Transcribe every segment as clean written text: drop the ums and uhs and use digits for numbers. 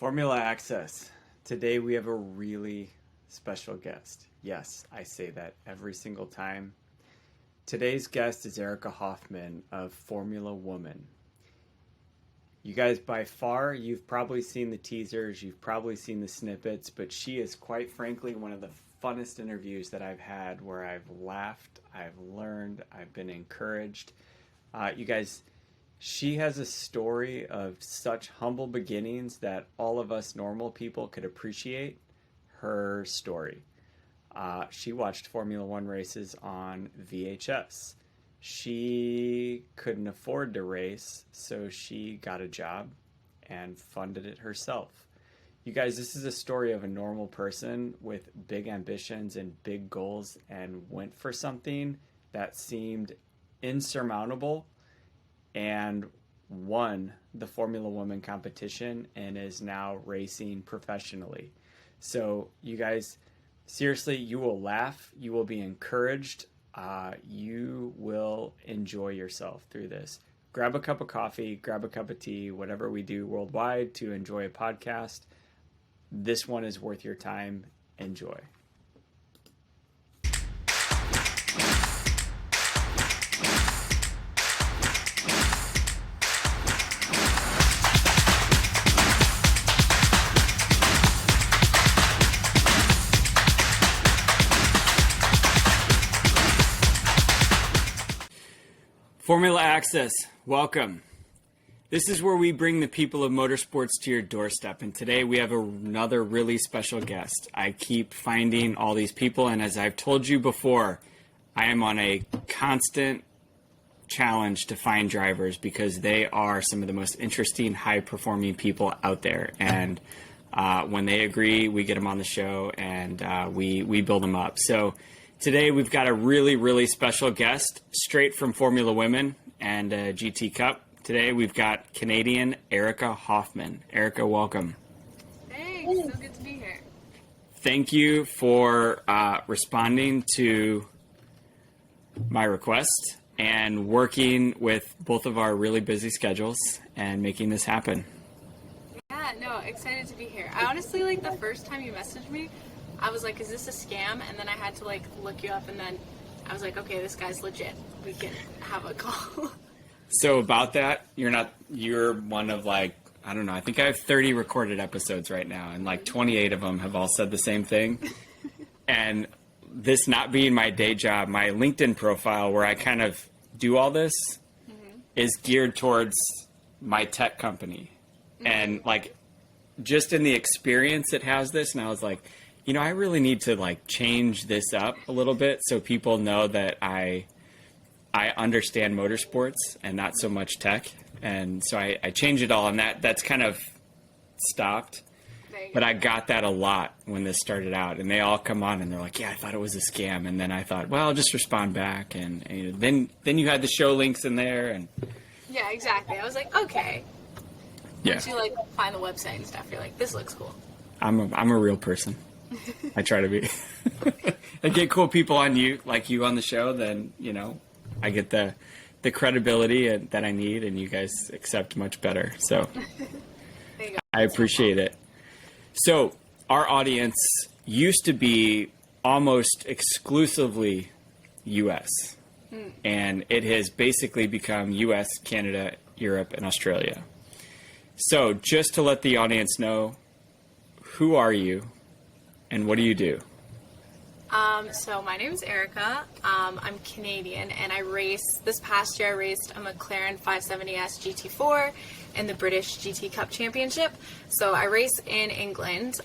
Formula Access. Today we have a really special guest. Yes, I say that every single time. Today's guest is Erika Hoffmann of Formula Woman. You guys, by far, you've probably seen the teasers, you've probably seen the snippets, but she is quite frankly one of the funnest interviews that I've had where I've laughed, I've learned, I've been encouraged. You guys, she has a story of such humble beginnings that all of us normal people could appreciate her story. She watched Formula One races on VHS. She couldn't afford to race, so she got a job and funded it herself. You guys, this is a story of a normal person with big ambitions and big goals and went for something that seemed insurmountable and won the Formula Woman competition and is now racing professionally. So you guys, seriously, you will laugh, you will be encouraged, you will enjoy yourself through this. Grab a cup of coffee, grab a cup of tea, whatever we do worldwide to enjoy a podcast. This one is worth your time. Enjoy. Formula Access, welcome. This is where we bring the people of motorsports to your doorstep, and today we have another really special guest. I keep finding all these people, and as I've told you before, I am on a constant challenge to find drivers because they are some of the most interesting, high-performing people out there, and when they agree, we get them on the show, and we build them up. So today we've got a really, really special guest straight from Formula Women and GT Cup. Today we've got Canadian Erika Hoffmann. Erika, welcome. Thanks, so good to be here. Thank you for responding to my request and working with both of our really busy schedules and making this happen. Yeah, no, excited to be here. I honestly, like, the first time you messaged me, I was like, is this a scam? And then I had to, like, look you up, and then I was like, okay, this guy's legit. We can have a call. So about that, you're one of, like, I don't know, I think I have 30 recorded episodes right now, and like 28 of them have all said the same thing. And this not being my day job, my LinkedIn profile where I kind of do all this is geared towards my tech company. And like, just in the experience it has this, and I was like, you know, I really need to like change this up a little bit so people know that I understand motorsports and not so much tech. And so I changed it all, and that's kind of stopped. But I got that a lot when this started out, and they all come on and they're like, yeah, I thought it was a scam. And then I thought, well, I'll just respond back. And you know, then you had the show links in there. And yeah, exactly. I was like, okay. Yeah. Once you like find the website and stuff, you're like, this looks cool. I'm a real person. I try to be. I get cool people on you on the show, then, you know, I get the credibility that I need, and you guys accept much better. So I appreciate it. So our audience used to be almost exclusively U.S. And it has basically become U.S., Canada, Europe, and Australia. So just to let the audience know, who are you and what do you do? So my name is Erika. I'm Canadian, and this past year I raced a McLaren 570S GT4 in the British GT Cup Championship. So I race in England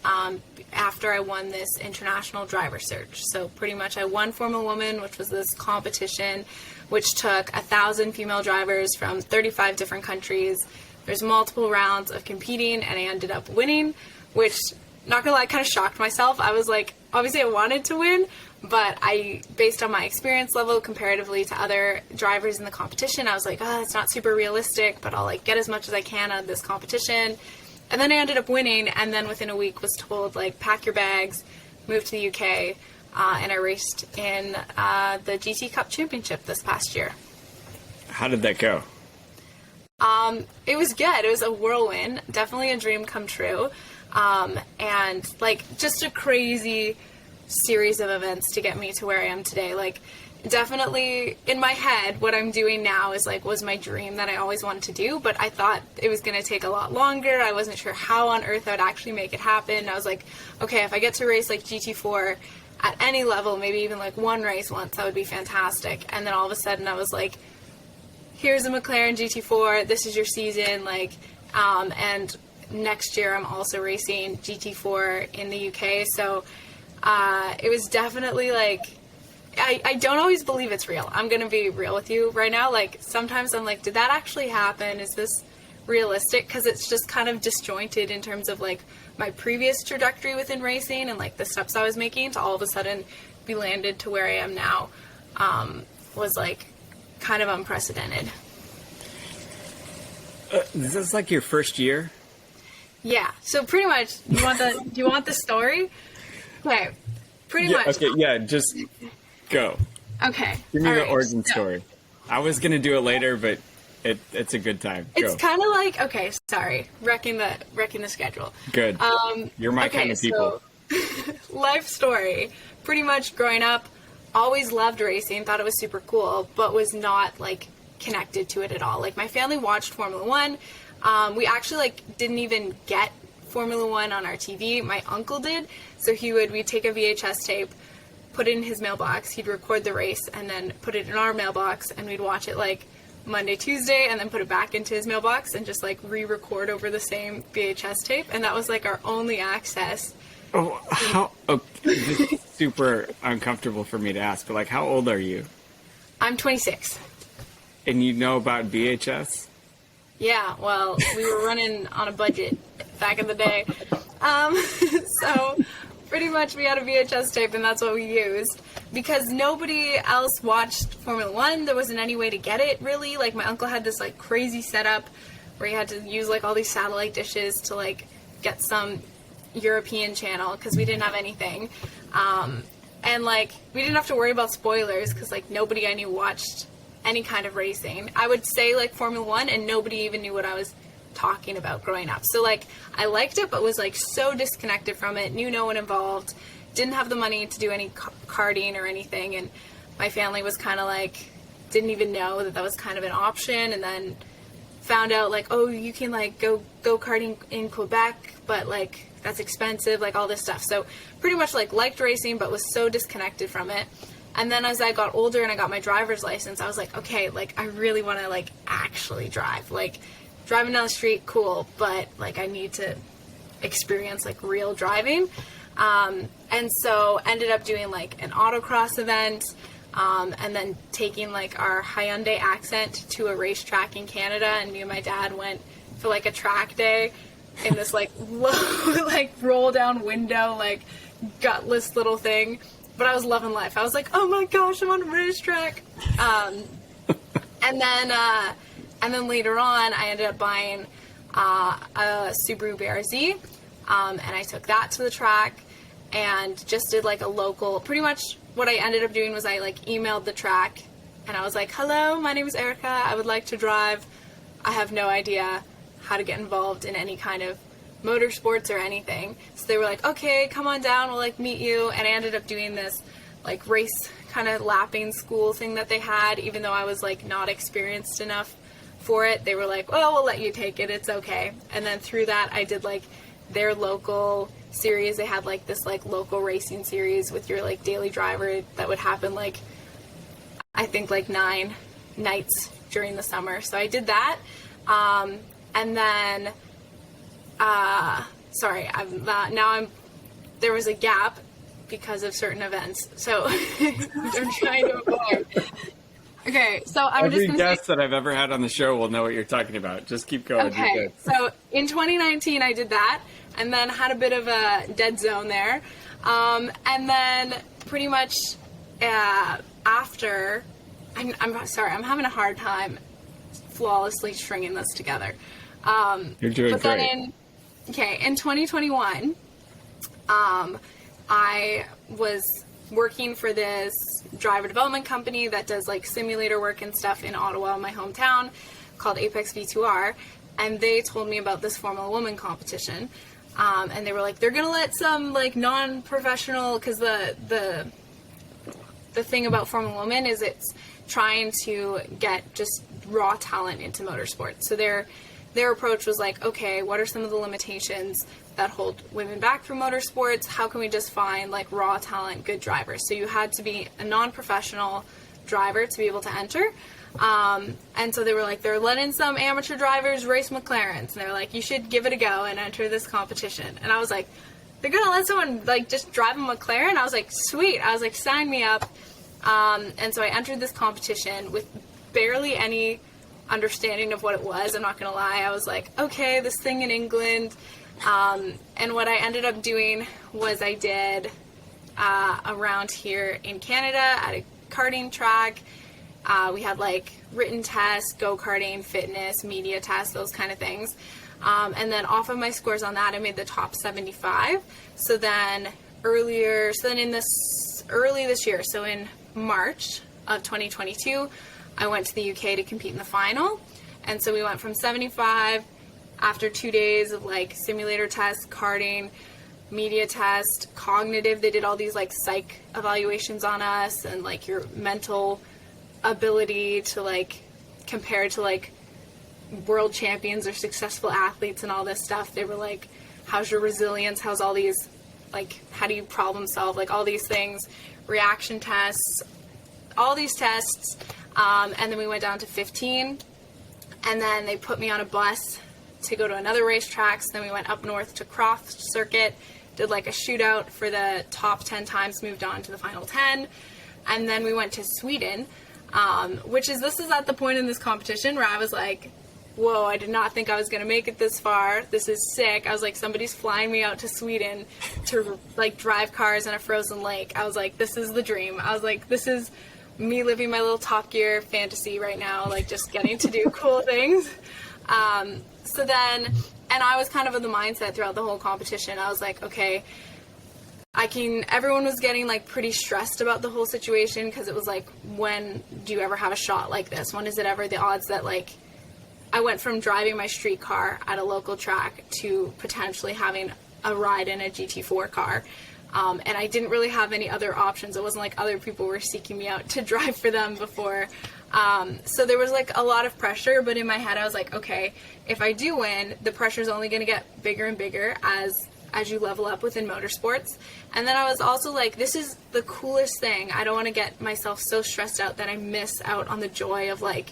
after I won this international driver search. So pretty much I won Formula Woman, which was this competition which took 1,000 female drivers from 35 different countries. There's multiple rounds of competing, and I ended up winning, which, not gonna lie, kind of shocked myself. I was like, obviously I wanted to win, but based on my experience level comparatively to other drivers in the competition, I was like, oh, it's not super realistic, but I'll like get as much as I can out of this competition. And then I ended up winning, and then within a week was told, like, pack your bags, move to the UK, and I raced in the GT Cup Championship this past year. How did that go? It was good. It was a whirlwind, definitely a dream come true. And like just a crazy series of events to get me to where I am today. Like definitely in my head, what I'm doing now is like, was my dream that I always wanted to do, but I thought it was going to take a lot longer. I wasn't sure how on earth I would actually make it happen. I was like, okay, if I get to race like GT4 at any level, maybe even like one race once, that would be fantastic. And then all of a sudden I was like, here's a McLaren GT4, this is your season, like, and next year I'm also racing GT4 in the UK, so it was definitely like, I don't always believe it's real. I'm going to be real with you right now. Like, sometimes I'm like, did that actually happen? Is this realistic? Because it's just kind of disjointed in terms of, like, my previous trajectory within racing and, like, the steps I was making to all of a sudden be landed to where I am now was, like, kind of unprecedented. Is this like your first year? Yeah. So pretty much, do you want the story? Okay. Pretty much. Okay, yeah, just go. Okay. Give me the origin story. I was going to do it later, but it's a good time. Go. It's kind of like, okay, sorry, wrecking the schedule. Good. You're my kind of people. So, life story. Pretty much growing up, always loved racing, thought it was super cool, but was not like connected to it at all. Like my family watched Formula One. We actually like didn't even get Formula One on our TV. My uncle did. So we'd take a VHS tape, put it in his mailbox, he'd record the race, and then put it in our mailbox, and we'd watch it like Monday, Tuesday, and then put it back into his mailbox and just like re-record over the same VHS tape. And that was like our only access. This is super uncomfortable for me to ask, but like, how old are you? I'm 26. And you know about VHS? Yeah, well, we were running on a budget back in the day. So pretty much we had a VHS tape, and that's what we used. Because nobody else watched Formula One, there wasn't any way to get it, really. Like, my uncle had this, like, crazy setup where he had to use, like, all these satellite dishes to, like, get some European channel, because we didn't have anything. And, like, we didn't have to worry about spoilers, because, like, nobody I knew watched any kind of racing. I would say, like, Formula One, and nobody even knew what I was talking about growing up. So, like, I liked it, but was, like, so disconnected from it, knew no one involved, didn't have the money to do any karting or anything, and my family was kind of, like, didn't even know that was kind of an option, and then found out, like, oh, you can, like, go karting in Quebec, but, like, that's expensive, like, all this stuff. So, pretty much, like, liked racing, but was so disconnected from it. And then as I got older and I got my driver's license, I was like, okay, like, I really want to, like, actually drive. Like, driving down the street, cool, but, like, I need to experience, like, real driving. And so ended up doing, like, an autocross event, and then taking, like, our Hyundai Accent to a racetrack in Canada, and me and my dad went for, like, a track day in this, like, low, like, roll-down window, like, gutless little thing. But I was loving life. I was like, oh my gosh, I'm on a racetrack. And then later on, I ended up buying a Subaru BRZ, and I took that to the track and just did like a local, pretty much what I ended up doing was I like emailed the track and I was like, hello, my name is Erika. I would like to drive. I have no idea how to get involved in any kind of motorsports or anything. So they were like, okay, come on down, we'll like meet you. And I ended up doing this like race kind of lapping school thing that they had, even though I was like not experienced enough for it. They were like, well, we'll let you take it, it's okay. And then through that I did like their local series. They had like this like local racing series with your like daily driver that would happen like I think like 9 nights during the summer. So I did that. And then there was a gap because of certain events, so I'm trying to avoid. Okay, so I'm Every just guest that I've ever had on the show will know what you're talking about. Just keep going. Okay, so in 2019 I did that, and then had a bit of a dead zone there, and then pretty much after, I'm sorry, I'm having a hard time flawlessly stringing this together. You're doing but great. Then in 2021, I was working for this driver development company that does like simulator work and stuff in Ottawa, my hometown. called Apex V2R, and they told me about this Formula Woman competition. And they were like, they're gonna let some like non-professional, because the thing about Formula Woman is it's trying to get just raw talent into motorsports. So their approach was like, okay, what are some of the limitations that hold women back from motorsports? How can we just find like raw talent, good drivers? So you had to be a non-professional driver to be able to enter. And so they were like, they're letting some amateur drivers race McLarens, and they're like, you should give it a go and enter this competition. And I was like, they're gonna let someone like just drive a McLaren? I was like, sweet. I was like, sign me up. And so I entered this competition with barely any understanding of what it was. I'm not gonna lie. I was like, okay, this thing in England. And what I ended up doing was I did around here in Canada at a karting track. We had like written tests, go-karting, fitness, media tests, those kind of things. And then off of my scores on that, I made the top 75. So then early this year, so in March of 2022, I went to the UK to compete in the final. And so we went from 75 after 2 days of like simulator tests, karting, media test, cognitive. They did all these like psych evaluations on us and like your mental ability to like compare to like world champions or successful athletes and all this stuff. They were like, how's your resilience? How's all these, like, how do you problem solve? Like all these things, reaction tests, all these tests. And then we went down to 15, and then they put me on a bus to go to another racetrack. So then we went up north to Croft Circuit, did like a shootout for the top 10 times, moved on to the final 10. And then we went to Sweden, this is at the point in this competition where I was like, whoa, I did not think I was going to make it this far. This is sick. I was like, somebody's flying me out to Sweden to like drive cars in a frozen lake. I was like, this is the dream. I was like, this is me living my little Top Gear fantasy right now, like just getting to do cool things. And I was kind of in the mindset throughout the whole competition. I was like, okay, everyone was getting like pretty stressed about the whole situation, because it was like, when do you ever have a shot like this? When is it ever the odds that like, I went from driving my street car at a local track to potentially having a ride in a GT4 car. And I didn't really have any other options. It wasn't like other people were seeking me out to drive for them before. So there was like a lot of pressure, but in my head I was like, okay, if I do win, the pressure's only going to get bigger and bigger as you level up within motorsports. And then I was also like, this is the coolest thing. I don't want to get myself so stressed out that I miss out on the joy of like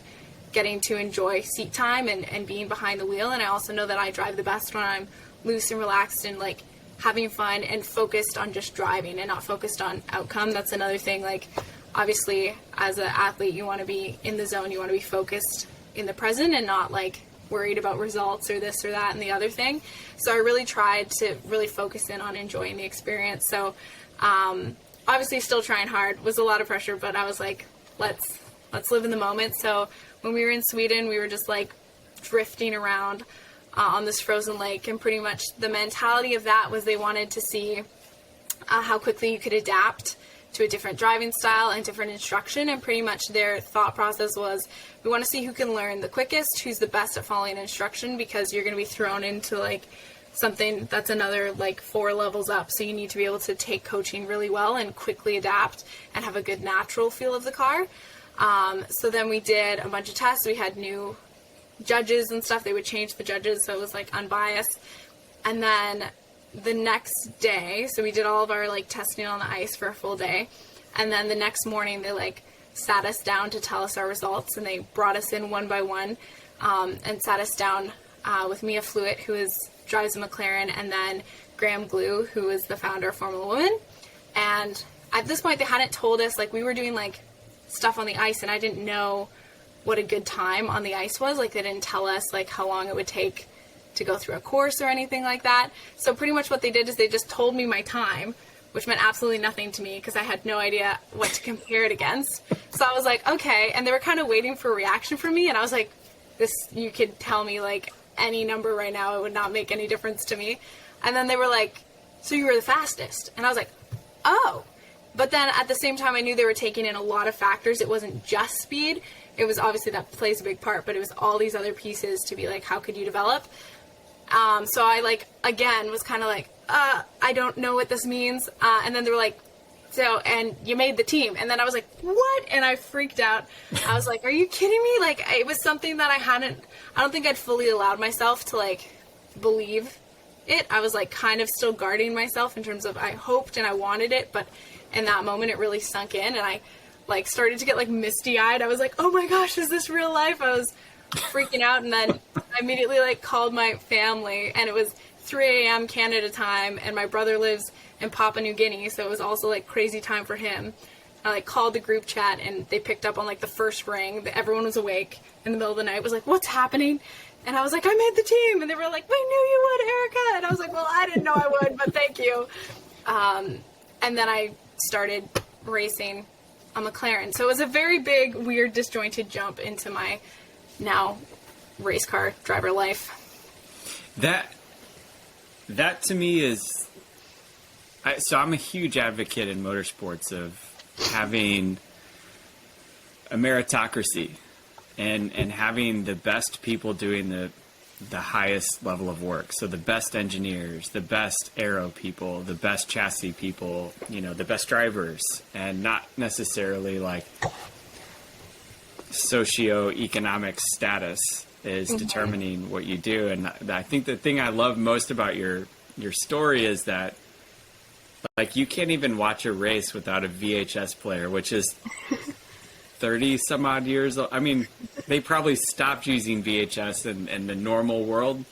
getting to enjoy seat time and being behind the wheel. And I also know that I drive the best when I'm loose and relaxed and like having fun and focused on just driving and not focused on outcome. That's another thing. Like, obviously as an athlete, you want to be in the zone, you want to be focused in the present and not like worried about results or this or that and the other thing. So I really tried to really focus in on enjoying the experience. So obviously still trying hard, was a lot of pressure, but I was like, let's live in the moment. So when we were in Sweden, we were just like drifting around on this frozen lake, and pretty much the mentality of that was they wanted to see how quickly you could adapt to a different driving style and different instruction. And pretty much their thought process was, we want to see who can learn the quickest, who's the best at following instruction, because you're going to be thrown into like something that's another like 4 levels up. So you need to be able to take coaching really well and quickly adapt and have a good natural feel of the car. So then we did a bunch of tests. We had new judges and stuff. They would change the judges, so it was like unbiased. And then the next day, so we did all of our like testing on the ice for a full day, and then the next morning they like sat us down to tell us our results, and they brought us in one by one and sat us down with Mia Fluitt, who drives a McLaren, and then Graham Glue, who is the founder of Formula Woman. And at this point they hadn't told us, like, we were doing like stuff on the ice and I didn't know what a good time on the ice was. Like, they didn't tell us like how long it would take to go through a course or anything like that. So pretty much what they did is they just told me my time, which meant absolutely nothing to me because I had no idea what to compare it against. So I was like, okay. And they were kind of waiting for a reaction from me, and I was like, you could tell me like any number right now, it would not make any difference to me. And then they were like, so you were the fastest. And I was like, oh. But then at the same time, I knew they were taking in a lot of factors. It wasn't just speed. It was obviously that plays a big part, but it was all these other pieces to be like, how could you develop? So I like, again, was kind of like, I don't know what this means. And then they were like, so, and you made the team. And then I was like, what? And I freaked out. I was like, are you kidding me? Like, it was something that I don't think I'd fully allowed myself to like believe it. I was like kind of still guarding myself in terms of I hoped and I wanted it, but in that moment it really sunk in and I like started to get like misty eyed. I was like, oh my gosh, is this real life? I was freaking out. And then I immediately like called my family, and it was 3 a.m. Canada time, and my brother lives in Papua New Guinea, so it was also like crazy time for him. I like called the group chat, and they picked up on like the first ring. Everyone was awake in the middle of the night. Was like, what's happening? And I was like, I made the team. And they were like, we knew you would, Erika. And I was like, well, I didn't know I would, but thank you. And then I started racing a McLaren. So it was a very big, weird, disjointed jump into my now race car driver life. That to me is, so I'm a huge advocate in motorsports of having a meritocracy and having the best people doing the highest level of work. So the best engineers, the best aero people, the best chassis people, you know, the best drivers, and not necessarily like socioeconomic status is determining what you do. And I think the thing I love most about your story is that like you can't even watch a race without a VHS player, which is 30 some odd years old. I mean, they probably stopped using VHS in the normal world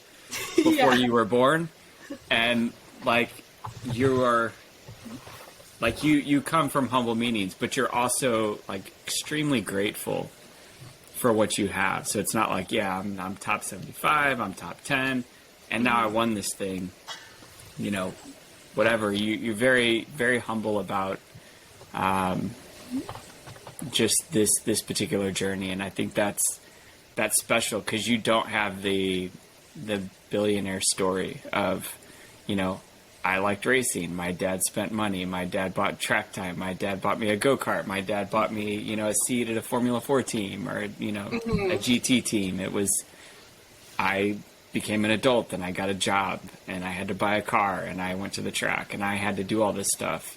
before you were born. And like you are like you come from humble meanings, but you're also like extremely grateful for what you have. So it's not like, yeah, I'm top 75, I'm top 10, and now I won this thing, you know, whatever. You're very, very humble about just this particular journey. And I think that's special because you don't have the billionaire story of, you know, I liked racing. My dad spent money. My dad bought track time. My dad bought me a go-kart. My dad bought me, you know, a seat at a Formula 4 team or, you know, a GT team. It was, I became an adult and I got a job and I had to buy a car and I went to the track and I had to do all this stuff.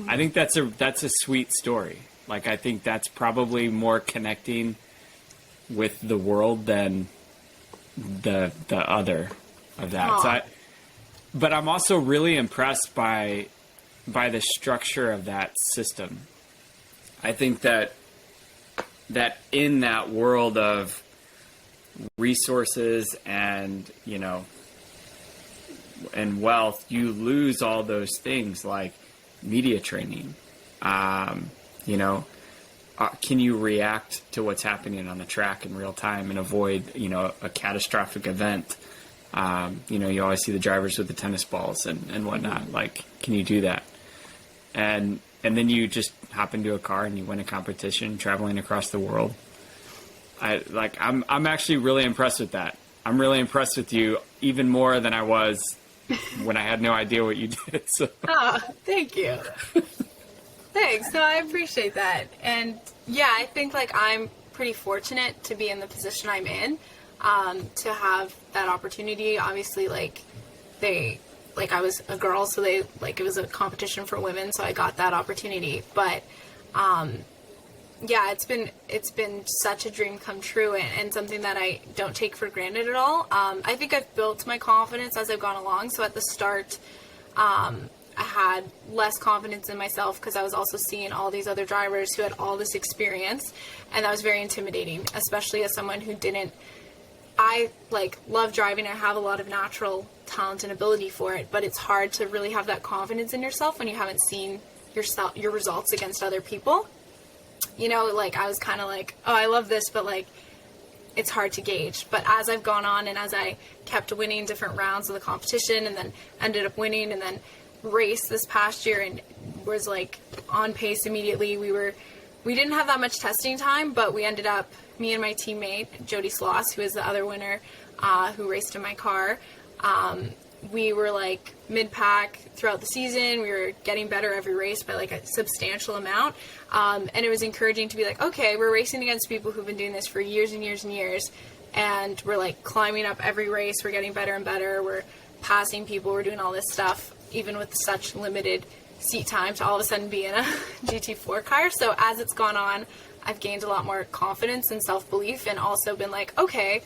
I think that's a sweet story. Like, I think that's probably more connecting with the world than the other of that. So but I'm also really impressed by the structure of that system. I think that in that world of resources and, you know, and wealth, you lose all those things like media training. You know, can you react to what's happening on the track in real time and avoid, you know, a catastrophic event? You know, you always see the drivers with the tennis balls and whatnot. Like, can you do that? And then you just hop into a car and you win a competition traveling across the world. I'm actually really impressed with that. I'm really impressed with you even more than I was when I had no idea what you did. So. Oh, thank you. Thanks. No, I appreciate that. And yeah, I think like I'm pretty fortunate to be in the position I'm in, to have that opportunity. Obviously, like I was a girl, so it was a competition for women, so I got that opportunity. But yeah, it's been such a dream come true and something that I don't take for granted at all. I think I've built my confidence as I've gone along. So at the start, I had less confidence in myself because I was also seeing all these other drivers who had all this experience, and that was very intimidating, especially as someone who didn't. I love driving. I have a lot of natural talent and ability for it, but it's hard to really have that confidence in yourself when you haven't seen your results against other people. You know, like I was kind of like, oh, I love this, but like it's hard to gauge. But as I've gone on and as I kept winning different rounds of the competition and then ended up winning and then raced this past year and was like on pace immediately, we didn't have that much testing time, but we ended up, me and my teammate Jody Sloss, who is the other winner, who raced in my car, we were like mid-pack throughout the season. We were getting better every race by like a substantial amount. And it was encouraging to be like, okay, we're racing against people who've been doing this for years and years and years. And we're like climbing up every race. We're getting better and better. We're passing people. We're doing all this stuff, even with such limited seat time, to all of a sudden be in a GT4 car. So as it's gone on, I've gained a lot more confidence and self-belief, and also been like, okay,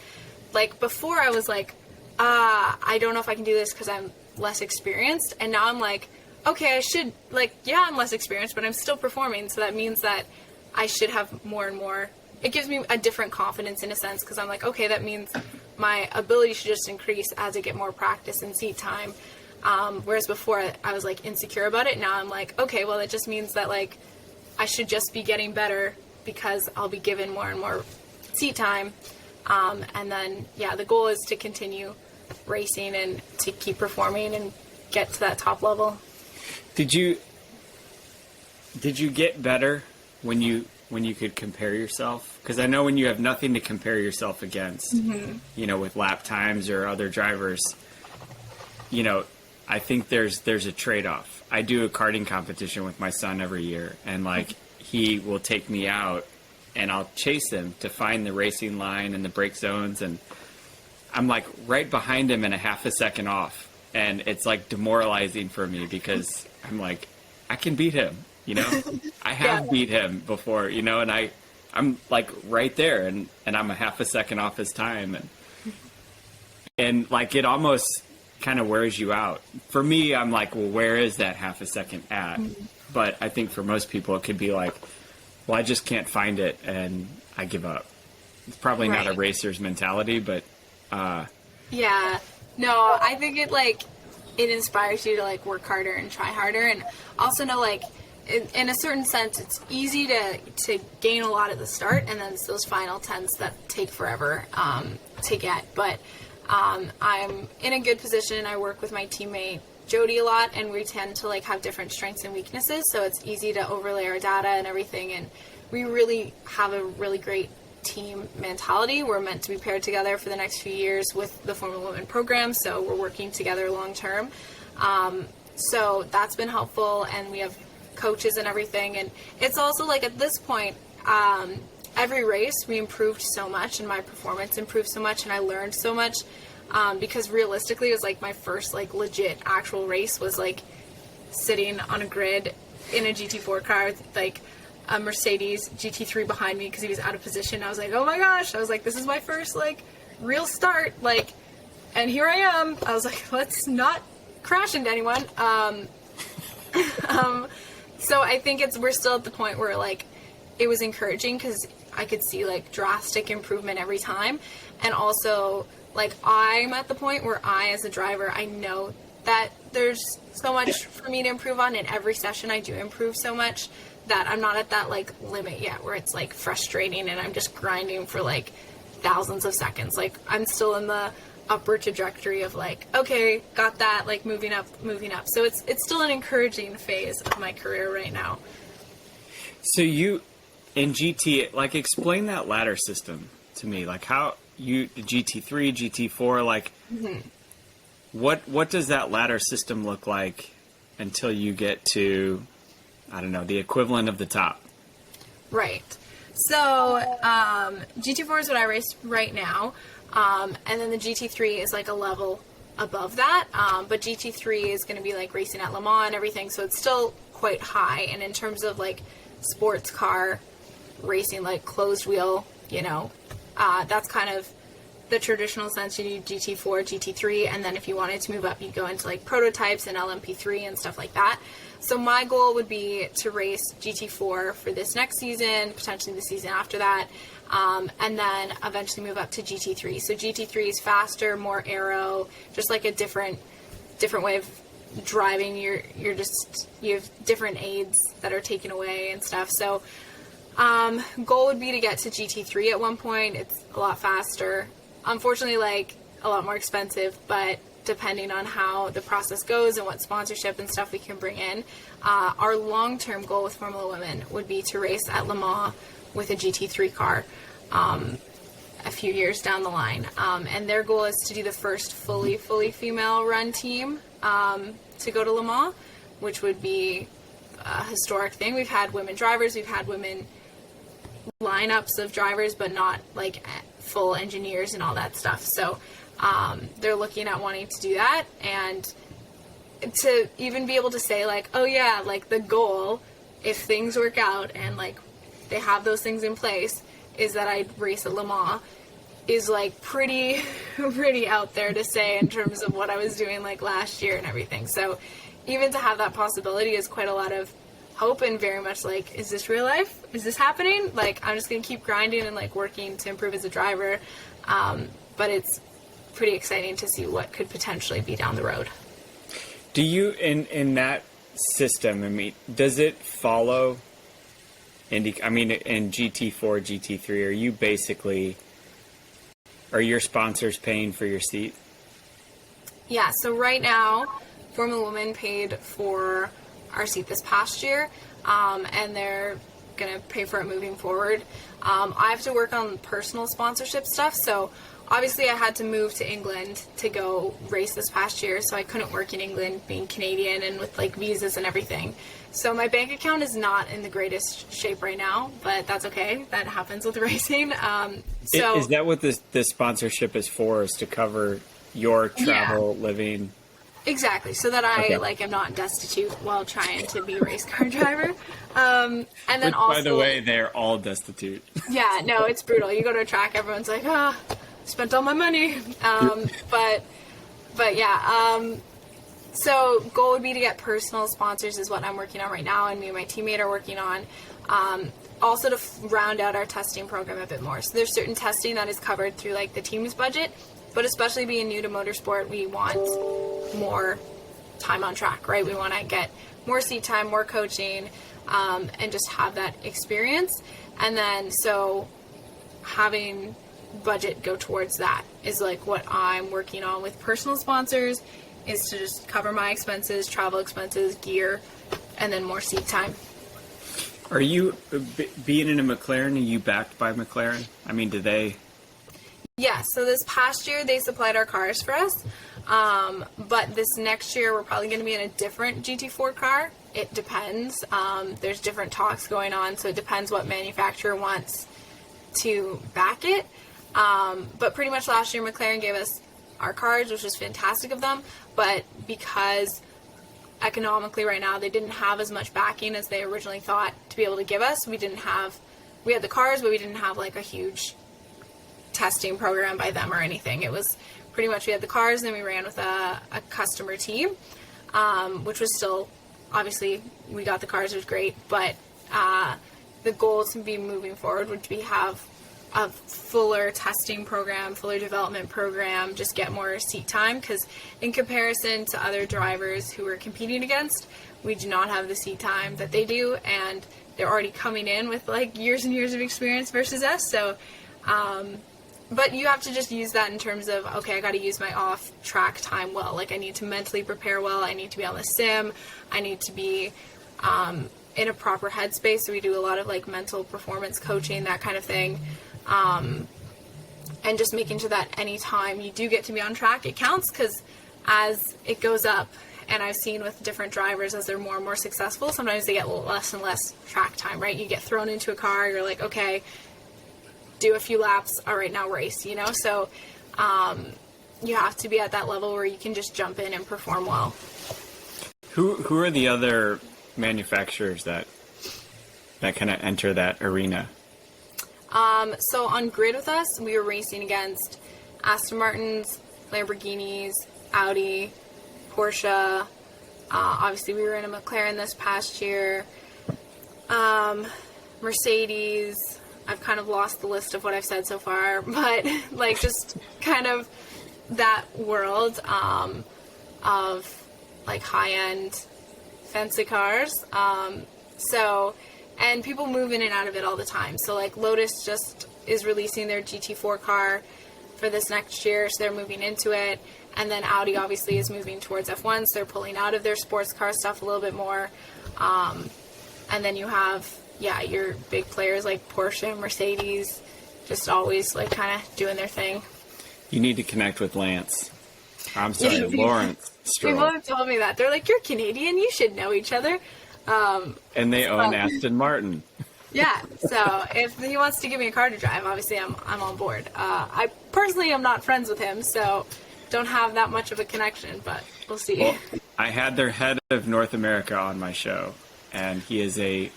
like before I was like, I don't know if I can do this because I'm less experienced. And now I'm like, okay, I should, like, yeah, I'm less experienced, but I'm still performing. So that means that I should have more and more. It gives me a different confidence in a sense, because I'm like, okay, that means my ability should just increase as I get more practice and seat time. Whereas before I was like insecure about it. Now I'm like, okay, well, it just means that like I should just be getting better because I'll be given more and more seat time. And then, yeah, the goal is to continue racing and to keep performing and get to that top level. Did you get better when you could compare yourself? Because I know when you have nothing to compare yourself against, you know, with lap times or other drivers, you know, I think there's a trade-off. I do a karting competition with my son every year, and like he will take me out and I'll chase him to find the racing line and the brake zones, and I'm like right behind him and a half a second off, and it's like demoralizing for me because I'm like, I can beat him, you know. I have beat him before, you know, and I'm like right there, and I'm a half a second off his time, and like it almost kind of wears you out. For me, I'm like, well, where is that half a second at? But I think for most people it could be like, well, I just can't find it and I give up. It's probably not a racer's mentality, but yeah, no, I think it inspires you to like work harder and try harder, and also know like in a certain sense it's easy to gain a lot at the start, and then it's those final tenths that take forever to get. But I'm in a good position. I work with my teammate Jody a lot, and we tend to like have different strengths and weaknesses, so it's easy to overlay our data and everything, and we really have a really great team mentality. We're meant to be paired together for the next few years with the Formula Women program, so we're working together long term. So that's been helpful, and we have coaches and everything, and it's also like at this point, every race we improved so much, and my performance improved so much, and I learned so much. Because realistically, it was like my first like legit actual race was like sitting on a grid in a GT4 car with like a Mercedes GT3 behind me because he was out of position. I was like, oh my gosh! I was like, this is my first like real start, like, and here I am. I was like, let's not crash into anyone. So I think we're still at the point where like it was encouraging because I could see like drastic improvement every time, and also like I'm at the point where I, as a driver, I know that there's so much for me to improve on. In every session I do improve so much that I'm not at that like limit yet where it's like frustrating and I'm just grinding for like thousands of seconds. Like I'm still in the upward trajectory of like, okay, got that, like moving up. So it's still an encouraging phase of my career right now. So you, in GT, like explain that ladder system to me, like how you, GT3, GT4, like what does that ladder system look like until you get to, I don't know, the equivalent of the top? Right. So GT4 is what I race right now. And then the GT3 is like a level above that. But GT3 is going to be like racing at Le Mans and everything. So it's still quite high. And in terms of like sports car racing, like closed wheel, you know, that's kind of the traditional sense. You do GT4, GT3. And then if you wanted to move up, you'd go into like prototypes and LMP3 and stuff like that. So my goal would be to race GT4 for this next season, potentially the season after that. And then eventually move up to GT3. So GT3 is faster, more aero, just like a different way of driving. You have different aids that are taken away and stuff. So goal would be to get to GT3 at one point. It's a lot faster. Unfortunately, like a lot more expensive, but depending on how the process goes and what sponsorship and stuff we can bring in, our long-term goal with Formula Women would be to race at Le Mans with a GT3 car. a few years down the line. And their goal is to do the first fully female run team to go to Le Mans, which would be a historic thing. We've had women drivers, we've had women lineups of drivers, but not like full engineers and all that stuff. So they're looking at wanting to do that, and to even be able to say like, oh yeah, like the goal, if things work out and like they have those things in place, is that I race at Le Mans, is like pretty out there to say in terms of what I was doing like last year and everything. So even to have that possibility is quite a lot of hope, and very much like, is this real life? Is this happening? Like, I'm just gonna keep grinding and like working to improve as a driver. But it's pretty exciting to see what could potentially be down the road. Do you, in that system, I mean, does it follow in GT4, GT3, are you basically, are your sponsors paying for your seat? Yeah, so right now, Formula Women paid for our seat this past year, and they're going to pay for it moving forward. I have to work on personal sponsorship stuff, so obviously I had to move to England to go race this past year, so I couldn't work in England being Canadian and with like visas and everything. So my bank account is not in the greatest shape right now, but that's okay. That happens with racing. Is that what this sponsorship is for, is to cover your travel, living? Exactly, so that I am not destitute while trying to be a race car driver. And then Which, also, by the way, they're all destitute. Yeah, no, it's brutal. You go to a track, everyone's like, spent all my money. But yeah. So goal would be to get personal sponsors is what I'm working on right now, and me and my teammate are working on. Also to round out our testing program a bit more. So there's certain testing that is covered through like the team's budget, but especially being new to motorsport, we want more time on track, right? We want to get more seat time, more coaching, and just have that experience. And then so having budget go towards that is like what I'm working on with personal sponsors, is to just cover my expenses, travel expenses, gear, and then more seat time. Are you, being in a McLaren, are you backed by McLaren? I mean, do they? Yeah, so this past year they supplied our cars for us, but this next year we're probably going to be in a different GT4 car. It depends. There's different talks going on, so it depends what manufacturer wants to back it. But pretty much last year McLaren gave us our cars, which was fantastic of them, but because economically right now they didn't have as much backing as they originally thought to be able to give us, we had the cars, but we didn't have like a huge testing program by them or anything. It was pretty much we had the cars, and then we ran with a customer team, which was still, obviously we got the cars, it was great, but the goal to be moving forward would be have a fuller testing program, fuller development program, just get more seat time, because in comparison to other drivers who we're competing against, we do not have the seat time that they do, and they're already coming in with like years and years of experience versus us. So but you have to just use that in terms of, okay, I got to use my off-track time well. Like, I need to mentally prepare well. I need to be on the sim. I need to be in a proper headspace. So we do a lot of, like, mental performance coaching, that kind of thing. And just making sure that any time you do get to be on track, it counts, because as it goes up, and I've seen with different drivers as they're more and more successful, sometimes they get less and less track time, right? You get thrown into a car, you're like, okay, do a few laps, all right, now race, you know? So you have to be at that level where you can just jump in and perform well. Who are the other manufacturers that kind of enter that arena? So on grid with us, we were racing against Aston Martins, Lamborghinis, Audi, Porsche. Obviously, we were in a McLaren this past year. Mercedes. I've kind of lost the list of what I've said so far, but like just kind of that world of like high-end fancy cars. And people move in and out of it all the time. So like Lotus just is releasing their GT4 car for this next year, so they're moving into it. And then Audi obviously is moving towards F1, so they're pulling out of their sports car stuff a little bit more. And then you have, your big players like Porsche, Mercedes, just always like kind of doing their thing. You need to connect with Lance. I'm sorry, Lawrence Stroll. People have told me that. They're like, you're Canadian, you should know each other. And they own Aston Martin. Yeah, so if he wants to give me a car to drive, obviously I'm on board. I personally am not friends with him, so don't have that much of a connection, but we'll see. Well, I had their head of North America on my show, and he is a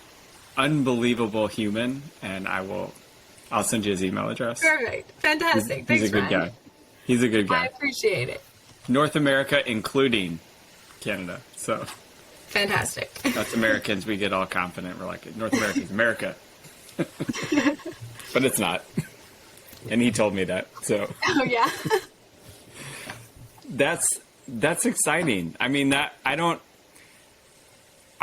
unbelievable human, and I'll send you his email address. Perfect. Fantastic. He's a good guy. He's a good guy. I appreciate it. North America, including Canada. So fantastic. Us Americans, we get all confident. We're like, North America's America. But it's not. And he told me that. So oh yeah. That's exciting. I mean, that I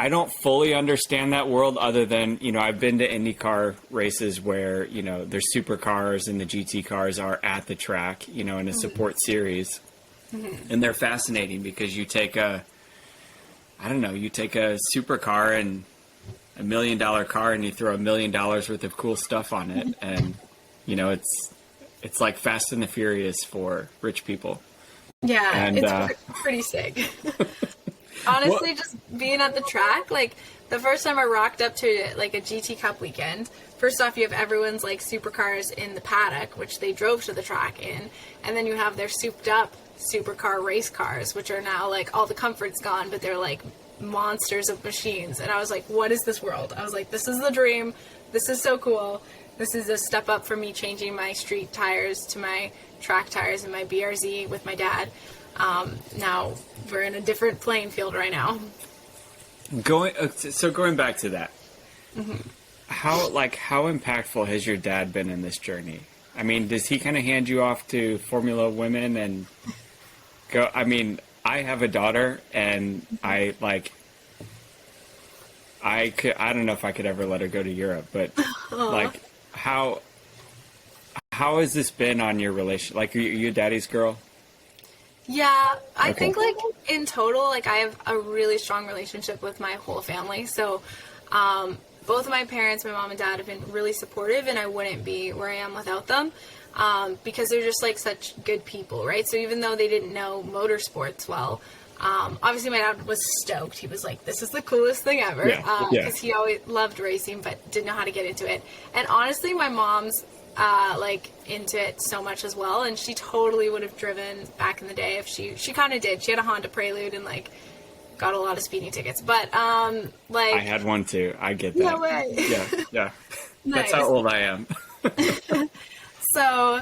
don't fully understand that world, other than, I've been to IndyCar races where, their supercars and the GT cars are at the track, in a support series. Mm-hmm. And they're fascinating because you take a supercar and $1 million car and you throw $1 million worth of cool stuff on it. And, it's like Fast and the Furious for rich people. Yeah, and, it's pretty sick. Honestly, just being at the track, like the first time I rocked up to like a GT Cup weekend, first off you have everyone's like supercars in the paddock, which they drove to the track in, and then you have their souped up supercar race cars, which are now like all the comfort's gone, but they're like monsters of machines. And I was like, what is this world? I was like, this is the dream. This is so cool. This is a step up for me changing my street tires to my track tires and my BRZ with my dad. Now we're in a different playing field right now. Going back to that, mm-hmm. how impactful has your dad been in this journey? I mean, does he kind of hand you off to Formula Women and go? I mean, I have a daughter, and I don't know if I could ever let her go to Europe, but like how has this been on your relation? Like, are you a daddy's girl? Yeah, I think like in total, like I have a really strong relationship with my whole family. So, both of my parents, my mom and dad, have been really supportive, and I wouldn't be where I am without them, because they're just like such good people, right? So even though they didn't know motorsports well, obviously my dad was stoked. He was like, this is the coolest thing ever, because he always loved racing but didn't know how to get into it. And honestly, my mom's into it so much as well, and she totally would have driven back in the day if she kind of did. She had a Honda Prelude and got a lot of speeding tickets, but I had one too. I get that. No way. Yeah. Nice. That's how old I am. So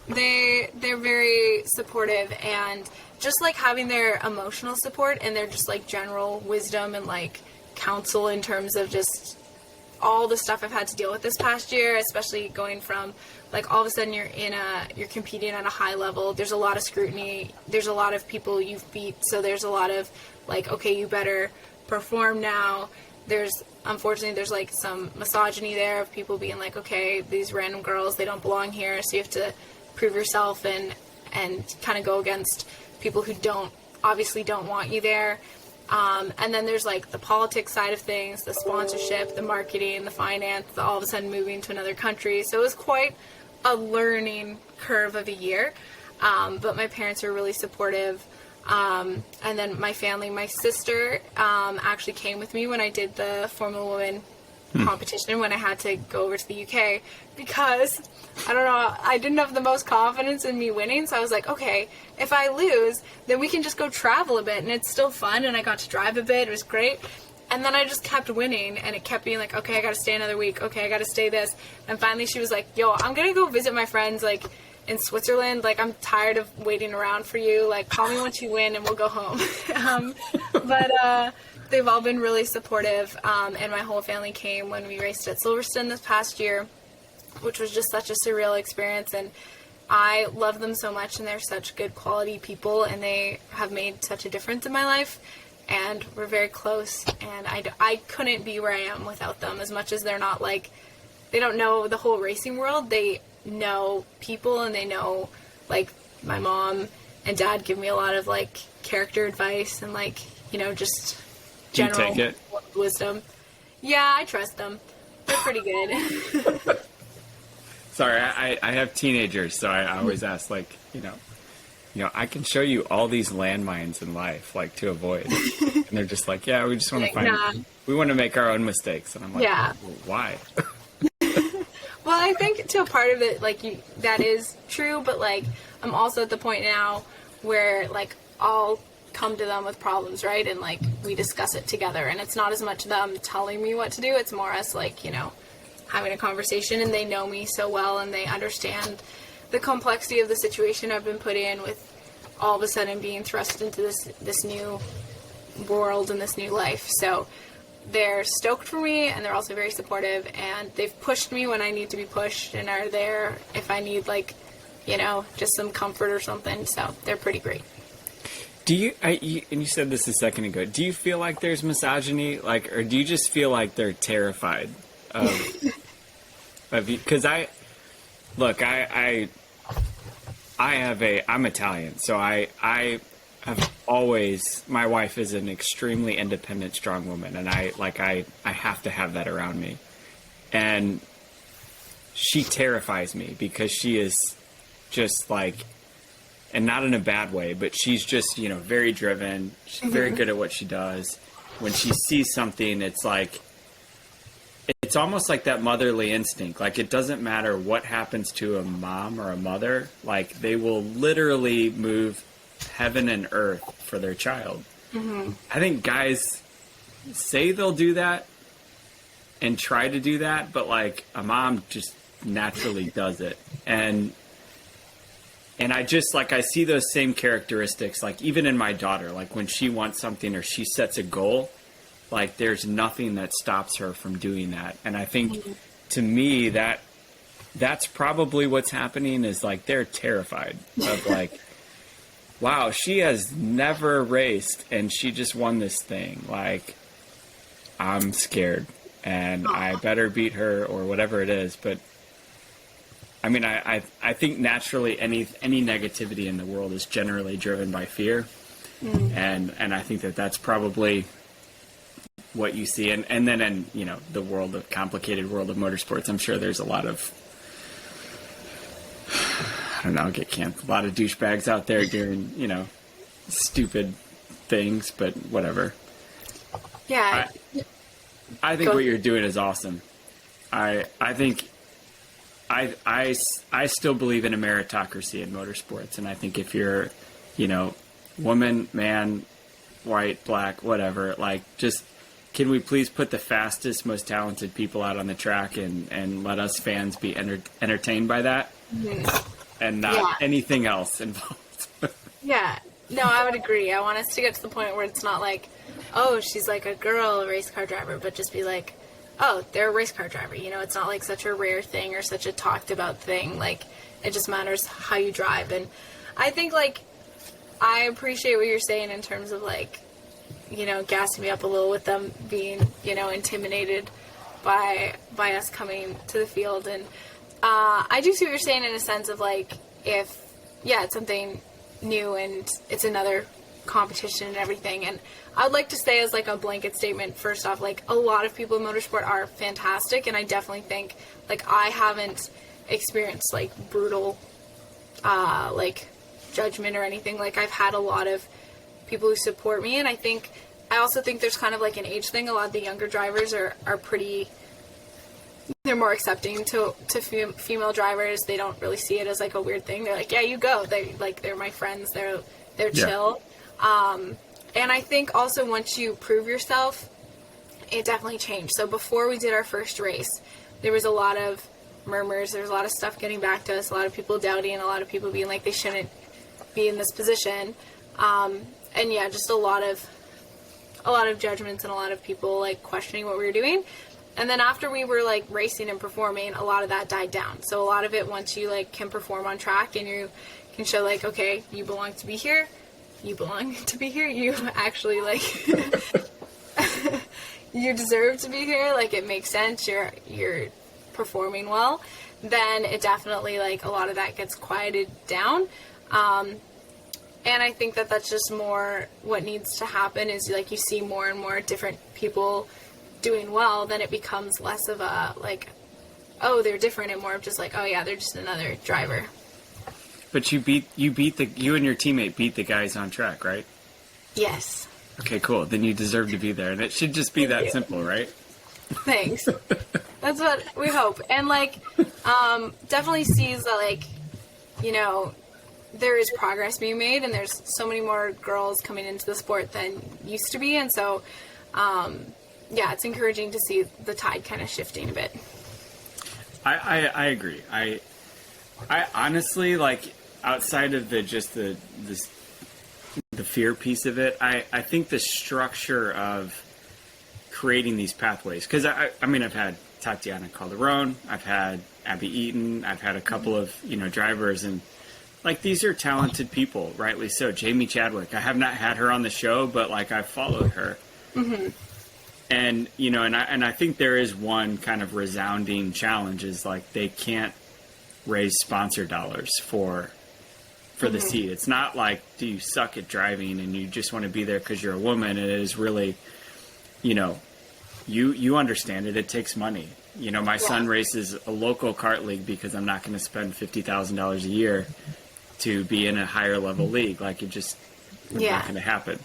they're very supportive, and just like having their emotional support and their just like general wisdom and like counsel in terms of just all the stuff I've had to deal with this past year, especially going from like all of a sudden you're competing at a high level. There's a lot of scrutiny. There's a lot of people you've beat. So there's a lot of like, okay, you better perform now. Unfortunately, there's like some misogyny there of people being like, okay, these random girls, they don't belong here. So you have to prove yourself and kind of go against people who obviously don't want you there. And then there's like the politics side of things, the sponsorship, the marketing, the finance, all of a sudden moving to another country. So it was quite a learning curve of a year. But my parents were really supportive. And then my family, my sister, actually came with me when I did the Formula Women competition when I had to go over to the UK, because I don't know, I didn't have the most confidence in me winning. So I was like, okay, if I lose, then we can just go travel a bit, and it's still fun, and I got to drive a bit. It was great. And then I just kept winning, and it kept being like, okay, I gotta stay another week, okay, I gotta stay this. And finally she was like, yo, I'm gonna go visit my friends like in Switzerland, like I'm tired of waiting around for you, like call me once you win and we'll go home. But they've all been really supportive, and my whole family came when we raced at Silverstone this past year, which was just such a surreal experience. And I love them so much, and they're such good quality people, and they have made such a difference in my life, and we're very close, and I couldn't be where I am without them. As much as they're not like, they don't know the whole racing world, they know people, and they know, like, my mom and dad give me a lot of like character advice and like, just general wisdom. Yeah, I trust them. They're pretty good. Sorry, I have teenagers, so I always ask, like, I can show you all these landmines in life, like, to avoid. And they're just like, yeah, we just want to we want to make our own mistakes. And I'm like, Yeah. well, why? Well, I think to a part of it, like, that is true, but, like, I'm also at the point now where, like, I'll come to them with problems, right? And, like, we discuss it together. And it's not as much them telling me what to do. It's more us, like, having a conversation, and they know me so well, and they understand the complexity of the situation I've been put in with all of a sudden being thrust into this new world and this new life. So they're stoked for me, and they're also very supportive, and they've pushed me when I need to be pushed, and are there if I need, like, just some comfort or something. So they're pretty great. Do you, and you said this a second ago, do you feel like there's misogyny, like, or do you just feel like they're terrified of you? Because I'm Italian, so I have always, my wife is an extremely independent, strong woman, and I have to have that around me. And she terrifies me because she is just like, and not in a bad way, but she's just, very driven. She's very good at what she does. When she sees something, it's like, it's almost like that motherly instinct. Like, it doesn't matter what happens to a mom or a mother. Like, they will literally move heaven and earth for their child. Mm-hmm. I think guys say they'll do that and try to do that, but, like, a mom just naturally does it. And I just, like, I see those same characteristics, like, even in my daughter, like, when she wants something or she sets a goal, like, there's nothing that stops her from doing that. And I think, to me, that's probably what's happening is, like, they're terrified of, like, wow, she has never raced and she just won this thing. Like, I'm scared and I better beat her or whatever it is. But I mean, I think naturally any negativity in the world is generally driven by fear. And I think that's probably what you see. And then in, the complicated world of motorsports, I'm sure there's a lot of, I don't know, a lot of douchebags out there doing, stupid things, but whatever. Yeah. I think what you're doing is awesome. I think I still believe in a meritocracy in motorsports, and I think if you're, woman, man, white, black, whatever, like, just, can we please put the fastest, most talented people out on the track and let us fans be entertained by that? Mm-hmm. And not anything else involved. Yeah. No, I would agree. I want us to get to the point where it's not like, oh, she's like a girl, a race car driver, but just be like, oh, they're a race car driver. It's not like such a rare thing or such a talked about thing. Like, it just matters how you drive. And I think, like, I appreciate what you're saying in terms of, like, gassing me up a little with them being, intimidated by us coming to the field. And I do see what you're saying in a sense of, like, if, it's something new and it's another competition and everything. And I would like to say as, like, a blanket statement, first off, like, a lot of people in motorsport are fantastic, and I definitely think, like, I haven't experienced, like, brutal, like, judgment or anything. Like, I've had a lot of people who support me, and I also think there's kind of, like, an age thing. A lot of the younger drivers are pretty, they're more accepting to female drivers. They don't really see it as, like, a weird thing. They're like, yeah, you go. They're my friends. They're chill. And I think also once you prove yourself, it definitely changed. So before we did our first race, there was a lot of murmurs. There was a lot of stuff getting back to us, a lot of people doubting, a lot of people being like they shouldn't be in this position. And yeah, just a lot of judgments and a lot of people, like, questioning what we were doing. And then after we were, like, racing and performing, a lot of that died down. So a lot of it, once you, like, can perform on track and you can show, like, okay, you belong to be here, you actually, like, you deserve to be here, like, it makes sense, you're performing well, then it definitely, like, a lot of that gets quieted down. And I think that's just more what needs to happen is, like, you see more and more different people doing well, then it becomes less of a oh, they're different, and more of just like, oh yeah, they're just another driver. But you and your teammate beat the guys on track, right? Yes. Okay, cool. Then you deserve to be there, and it should just be that simple, right? Thanks. That's what we hope. And like, definitely sees that, like, you know, there is progress being made, and there's so many more girls coming into the sport than used to be, and so yeah, it's encouraging to see the tide kind of shifting a bit. I agree. I honestly, like, outside of the fear piece of it, I think the structure of creating these pathways, because I mean, I've had Tatiana Calderon, I've had Abby Eaton, I've had a couple of, you know, drivers, and like, these are talented people, rightly so. Jamie Chadwick, I have not had her on the show, but like, I've followed her. Mm-hmm. And, you know, and I think there is one kind of resounding challenge, is like, they can't raise sponsor dollars for the seat. It's not like, do you suck at driving and you just want to be there because you're a woman? It is really, you know, you understand it. It takes money. You know, my son races a local kart league because I'm not going to spend $50,000 a year to be in a higher level league. Like, it just not going to happen.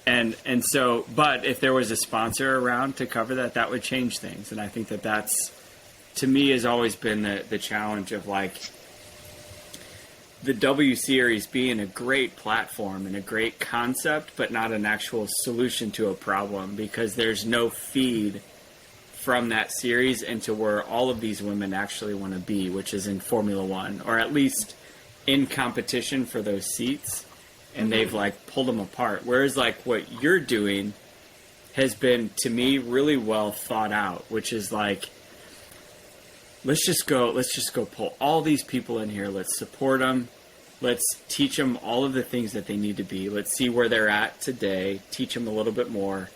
And so, but if there was a sponsor around to cover that, that would change things. And I think that that's, to me, has always been the challenge of, like, the W Series being a great platform and a great concept, but not an actual solution to a problem, because there's no feed from that series into where all of these women actually want to be, which is in Formula One, or at least in competition for those seats. And they've, like, pulled them apart. Whereas, like, what you're doing has been, to me, really well thought out, which is like, let's just go pull all these people in here. Let's support them. Let's teach them all of the things that they need to be. Let's see where they're at today, teach them a little bit more,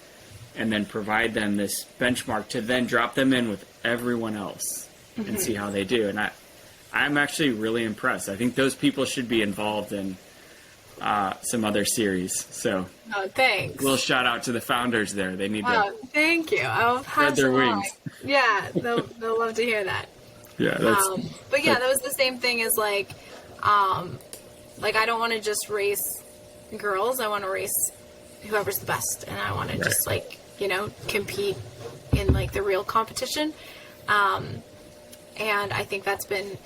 and then provide them this benchmark to then drop them in with everyone else and see how they do. And I'm actually really impressed. I think those people should be involved in some other series. So, thanks. A little shout out to the founders there. They need to. Thank you. I'll spread their wings. Yeah, they'll love to hear that. Yeah, that's. But yeah, that was the same thing as like I don't want to just race girls. I want to race whoever's the best, and I want to just, like, you know, compete in, like, the real competition. And I think that's been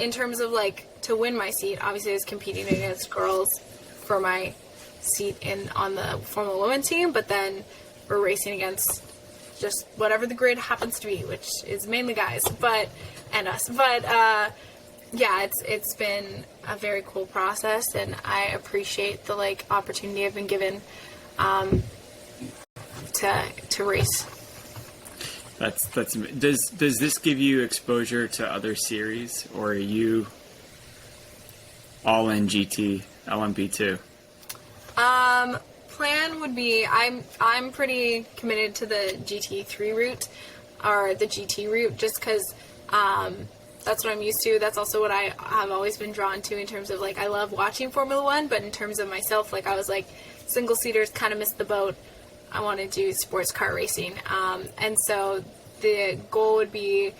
in terms of, like, to win my seat. Obviously, I was competing against girls for my seat on the Formula Women team, but then we're racing against just whatever the grid happens to be, which is mainly guys, and us. But yeah, it's been a very cool process, and I appreciate the, like, opportunity I've been given to race. That's does this give you exposure to other series, or are you all in GT LMP2? Plan would be, I'm pretty committed to the GT3 route, or the GT route, just because that's what I'm used to. That's also what I have always been drawn to in terms of, like, I love watching Formula One, but in terms of myself, like, I was like, single seaters kind of missed the boat. I want to do sports car racing. And so the goal would be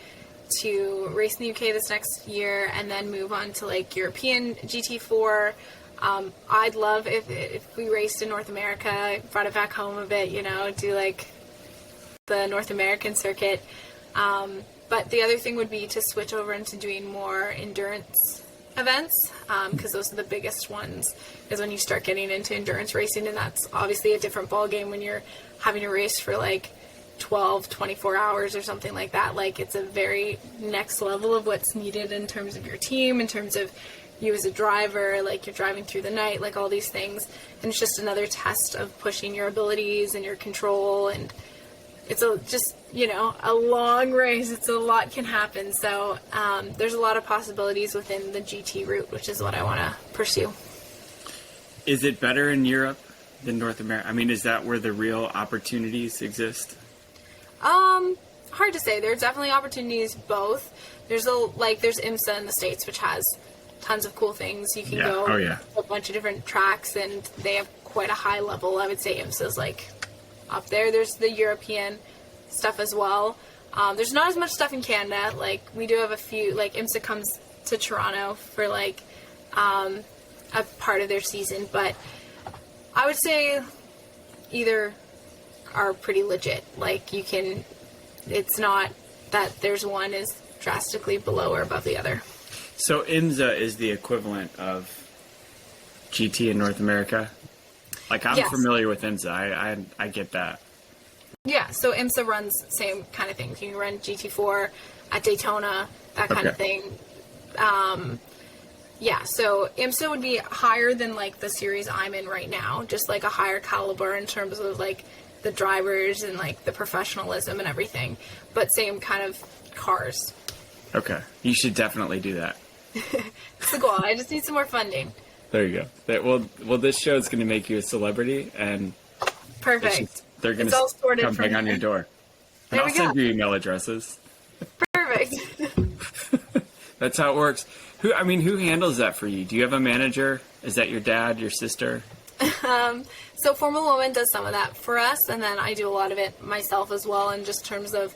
to race in the UK this next year and then move on to, like, European GT4. I'd love if we raced in North America, brought it back home a bit, you know, do, like, the North American circuit. But the other thing would be to switch over into doing more endurance events, because those are the biggest ones, is when you start getting into endurance racing, and that's obviously a different ball game when you're having to race for, like, 12, 24 hours or something like that. Like, it's a very next level of what's needed in terms of your team, in terms of you as a driver, like, you're driving through the night, like, all these things. And it's just another test of pushing your abilities and your control, and it's just, you know, a long race. It's a lot can happen. So there's a lot of possibilities within the GT route, which is what I want to pursue. Is it better in Europe than North America? I mean, is that where the real opportunities exist? Hard to say. There's definitely opportunities both. There's IMSA in the States, which has tons of cool things. You can go to a bunch of different tracks, and they have quite a high level. I would say IMSA's, like, up there. There's the European stuff as well. There's not as much stuff in Canada. Like, we do have a few, like, IMSA comes to Toronto for, like, a part of their season, but I would say either are pretty legit. Like, it's not that there's one is drastically below or above the other. So IMSA is the equivalent of GT in North America? Like, I'm Yes. familiar with IMSA. I get that. Yeah, so IMSA runs same kind of things. You can run GT4 at Daytona, that kind of thing. Yeah, so IMSA would be higher than, like, the series I'm in right now, just, like, a higher caliber in terms of, like, the drivers and, like, the professionalism and everything, but same kind of cars. Okay. You should definitely do that. It's the goal. I just need some more funding. There you go. Well, this show is going to make you a celebrity, and Perfect. they're going It's all to sorted come from bang on here. your door. And There I'll we send go. you email addresses. Perfect. That's how it works. Who handles that for you? Do you have a manager? Is that your dad, your sister? So Formula Woman does some of that for us, and then I do a lot of it myself as well, in just terms of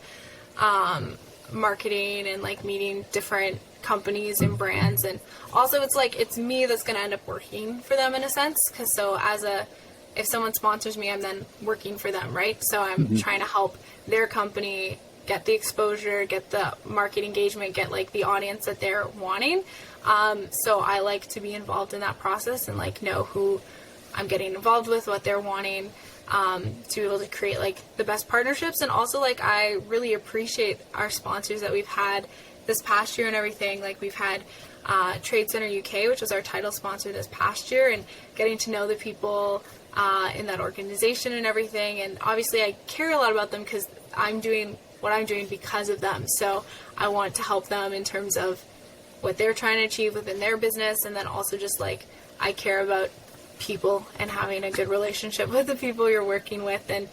marketing and, like, meeting different companies and brands. And also, it's me that's going to end up working for them in a sense, because if someone sponsors me, I'm then working for them, right? So I'm trying to help their company get the exposure, get the market engagement, get, like, the audience that they're wanting. So I like to be involved in that process and, like, know who I'm getting involved with, what they're wanting, to be able to create, like, the best partnerships. And also, like, I really appreciate our sponsors that we've had this past year and everything. Like, we've had Trade Center UK, which was our title sponsor this past year, and getting to know the people in that organization and everything. And obviously I care a lot about them because I'm doing what I'm doing because of them. So I want to help them in terms of what they're trying to achieve within their business, and then also just, like, I care about people and having a good relationship with the people you're working with. And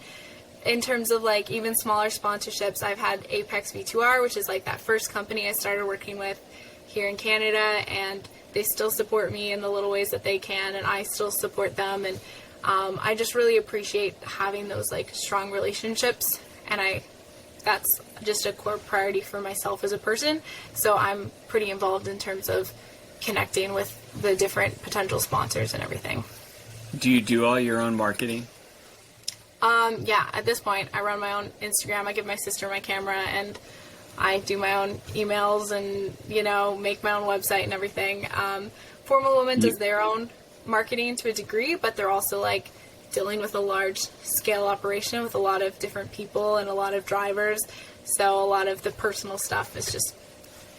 in terms of, like, even smaller sponsorships, I've had Apex V2R, which is, like, that first company I started working with here in Canada, and they still support me in the little ways that they can, and I still support them. And I just really appreciate having those, like, strong relationships, and that's just a core priority for myself as a person. So I'm pretty involved in terms of connecting with the different potential sponsors and everything. Do you do all your own marketing? Yeah, at this point, I run my own Instagram. I give my sister my camera, and I do my own emails and, make my own website and everything. Formula Woman does their own marketing to a degree, but they're also, like, dealing with a large scale operation with a lot of different people and a lot of drivers. So a lot of the personal stuff is just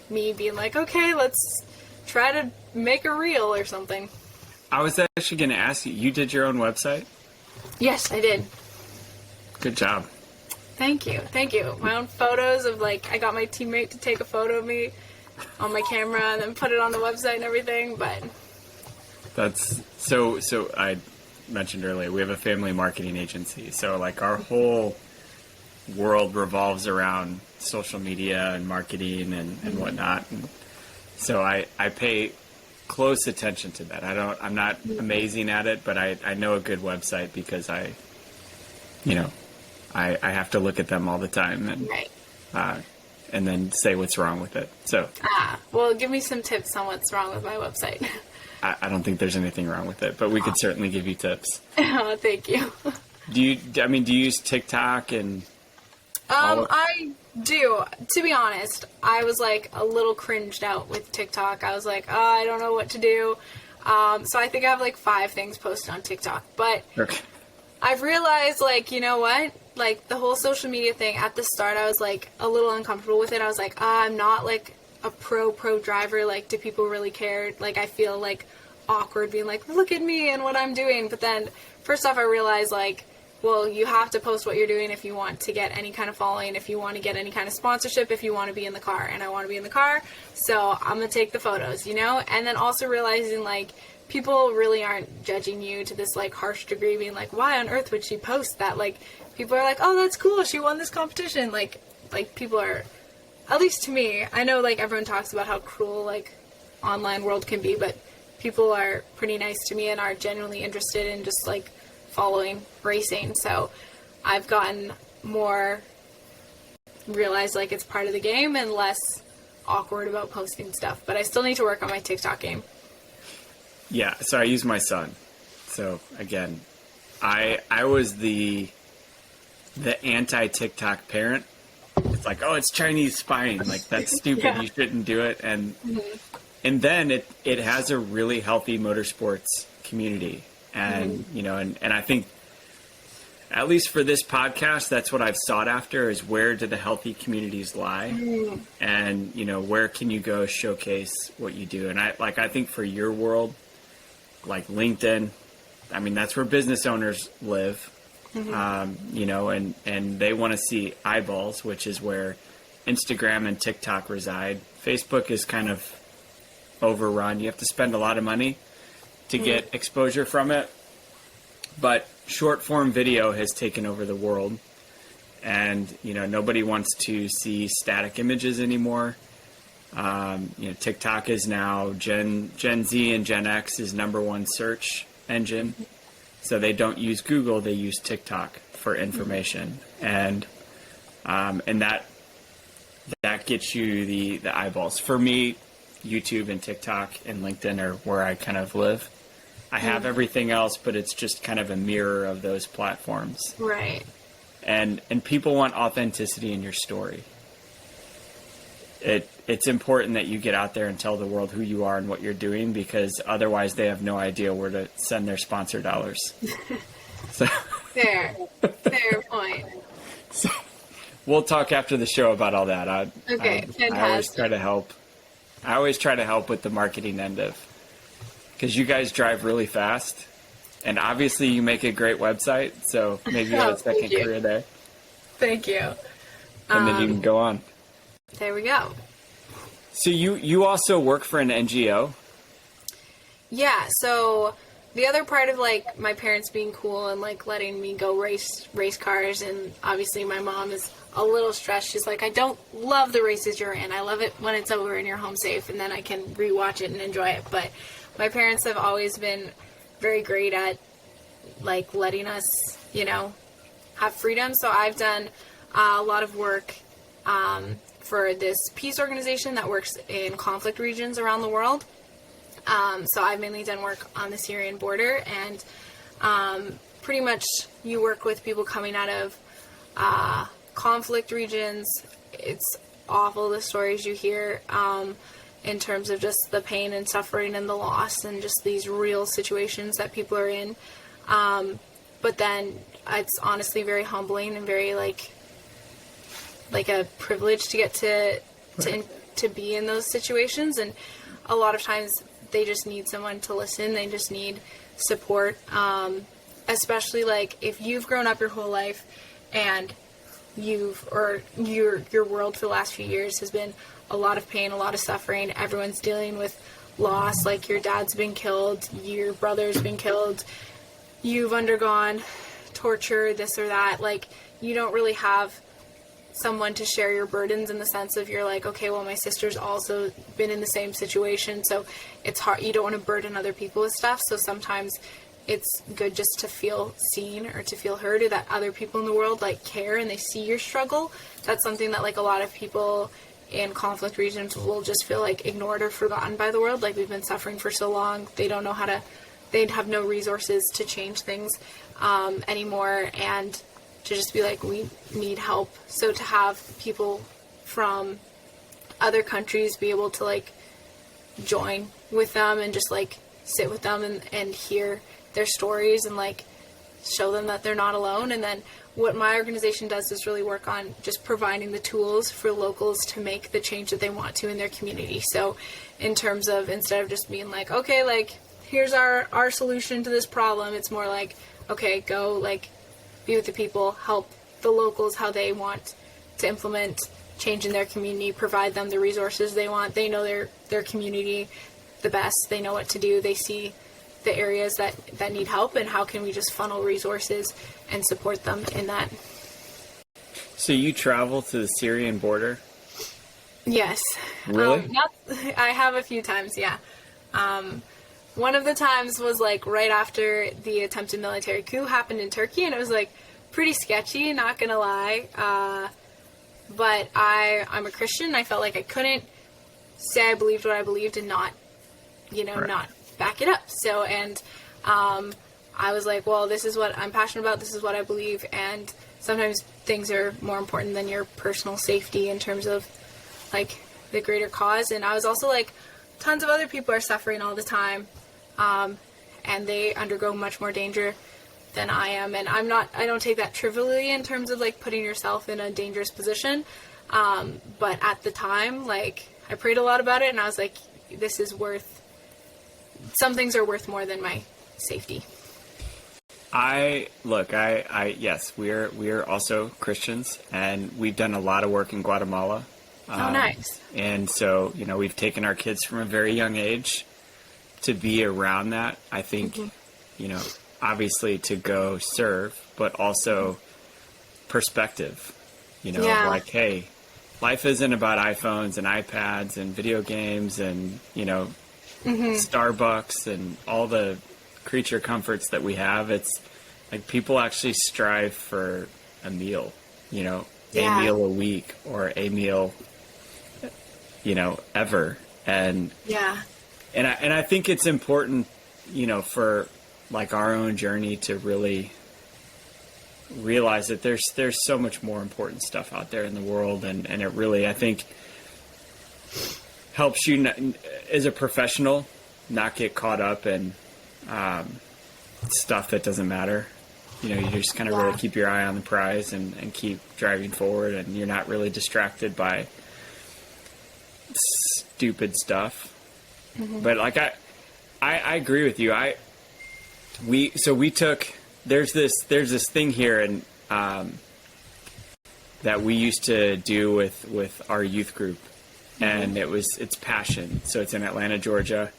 me being like, okay, let's try to make a reel or something. I was actually going to ask you, you did your own website? Yes, I did. Good job. Thank you. My own photos of, like, I got my teammate to take a photo of me on my camera and then put it on the website and everything, but... That's so I mentioned earlier, we have a family marketing agency. So, like, our whole world revolves around social media and marketing and whatnot. And so I pay close attention to that. I'm not amazing at it, but I know a good website because I have to look at them all the time and then say what's wrong with it. So well, give me some tips on what's wrong with my website. I don't think there's anything wrong with it, but we could certainly give you tips. Oh, thank you. Do you use TikTok and I do. To be honest, I was, like, a little cringed out with TikTok. I was like, oh, I don't know what to do. So I think I have, like, 5 things posted on TikTok. But okay. I've realized, like, you know what? Like, the whole social media thing, at the start, I was, like, a little uncomfortable with it. I was like, I'm not, like, a pro driver. Like, do people really care? Like, I feel, like, awkward being like, look at me and what I'm doing. But then, first off, I realized, like, well, you have to post what you're doing if you want to get any kind of following, if you want to get any kind of sponsorship, if you want to be in the car. And I want to be in the car, so I'm going to take the photos, And then also realizing, like, people really aren't judging you to this, like, harsh degree, being like, why on earth would she post that? Like, people are like, oh, that's cool, she won this competition. Like people are, at least to me, I know, like, everyone talks about how cruel, like, online world can be, but people are pretty nice to me and are genuinely interested in just, like, following racing. So I've gotten more realize like it's part of the game and less awkward about posting stuff. But I still need to work on my TikTok game. Yeah, so I use my son. So again, I was the anti-TikTok parent. It's like, oh, it's Chinese spying. Like, that's stupid. Yeah. You shouldn't do it. And then it has a really healthy motorsports community. And, you know, and I think, at least for this podcast, that's what I've sought after, is where do the healthy communities lie? And, you know, where can you go showcase what you do? And I think for your world, like LinkedIn, I mean, that's where business owners live. You know, and they want to see eyeballs, which is where Instagram and TikTok reside. Facebook is kind of overrun. You have to spend a lot of money to get exposure from it. But short form video has taken over the world. And, you know, nobody wants to see static images anymore. You know, TikTok is now Gen Z and Gen X's #1 search engine. So they don't use Google, they use TikTok for information. And that gets you the eyeballs. For me, YouTube and TikTok and LinkedIn are where I kind of live. I have everything else, but it's just kind of a mirror of those platforms. Right. And people want authenticity in your story. It's important that you get out there and tell the world who you are and what you're doing, because otherwise they have no idea where to send their sponsor dollars. So Fair point. So we'll talk after the show about all that. Okay, fantastic. I always try to help with the marketing end of, because you guys drive really fast, and obviously you make a great website. So maybe you have a second career there. Thank you. And then you can go on. There we go. So you also work for an NGO? Yeah, so the other part of like my parents being cool and like letting me go race cars, and obviously my mom is a little stressed. She's like, I don't love the races you're in. I love it when it's over and you're home safe and then I can rewatch it and enjoy it. But my parents have always been very great at like letting us, you know, have freedom. So I've done a lot of work for this peace organization that works in conflict regions around the world. So I've mainly done work on the Syrian border, and pretty much you work with people coming out of conflict regions. It's awful, the stories you hear in terms of just the pain and suffering and the loss and just these real situations that people are in. But then it's honestly very humbling and very like a privilege to get to be in those situations. And a lot of times they just need someone to listen. They just need support. Especially like if you've grown up your whole life and your world for the last few years has been a lot of pain, a lot of suffering. Everyone's dealing with loss. Like your dad's been killed, your brother's been killed, you've undergone torture, this or that. Like you don't really have someone to share your burdens in the sense of you're like, okay, well, my sister's also been in the same situation, so it's hard. You don't want to burden other people with stuff. So sometimes it's good just to feel seen or to feel heard, or that other people in the world like care and they see your struggle. That's something that like a lot of people in conflict regions will just feel like ignored or forgotten by the world. Like we've been suffering for so long, they don't know how to, they'd have no resources to change things anymore, and to just be like, we need help. So to have people from other countries be able to like join with them and just like sit with them and hear their stories and like show them that they're not alone. And then what my organization does is really work on just providing the tools for locals to make the change that they want to in their community. So in terms of, instead of just being like, okay, like here's our solution to this problem, it's more like, okay, go like be with the people, help the locals how they want to implement change in their community, provide them the resources they want. They know their community the best. They know what to do. They see the areas that need help, and how can we just funnel resources and support them in that. So you travel to the Syrian border? Yes. Really? I have a few times, yeah. One of the times was like right after the attempted military coup happened in Turkey, and it was like pretty sketchy, not gonna lie. but I'm a Christian. I felt like I couldn't say I believed what I believed and not, not back it up. So, and I was like, well, this is what I'm passionate about. This is what I believe. And sometimes things are more important than your personal safety in terms of like the greater cause. And I was also like, tons of other people are suffering all the time. And they undergo much more danger than I am. And I don't take that trivially in terms of like putting yourself in a dangerous position. But at the time, like I prayed a lot about it and I was like, some things are worth more than my safety. Yes, we're also Christians, and we've done a lot of work in Guatemala. Nice. And so, we've taken our kids from a very young age to be around that. I think, obviously to go serve, but also perspective, like, hey, life isn't about iPhones and iPads and video games and, Starbucks and all the creature comforts that we have. It's like people actually strive for a meal, a meal a week or a meal, ever. And I think it's important, for like our own journey to really realize that there's so much more important stuff out there in the world. And it really, I think, helps you as a professional not get caught up in stuff that doesn't matter. You just kind of really keep your eye on the prize and keep driving forward, and you're not really distracted by stupid stuff. But like I agree with you. There's this thing here and that we used to do with our youth group, and it's Passion. So it's in Atlanta, Georgia.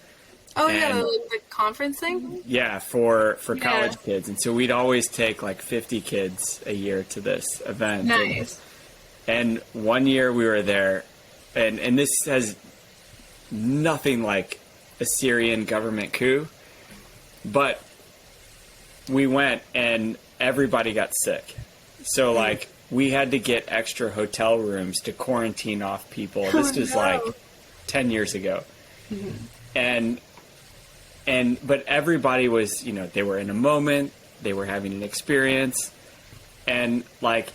Oh, and, the conference thing? Yeah, for college kids. And so we'd always take like 50 kids a year to this event. Nice. And one year we were there, and this has nothing like a Syrian government coup, but we went and everybody got sick. So like we had to get extra hotel rooms to quarantine off people. This was like 10 years ago. But everybody was, they were in a moment, they were having an experience. And like,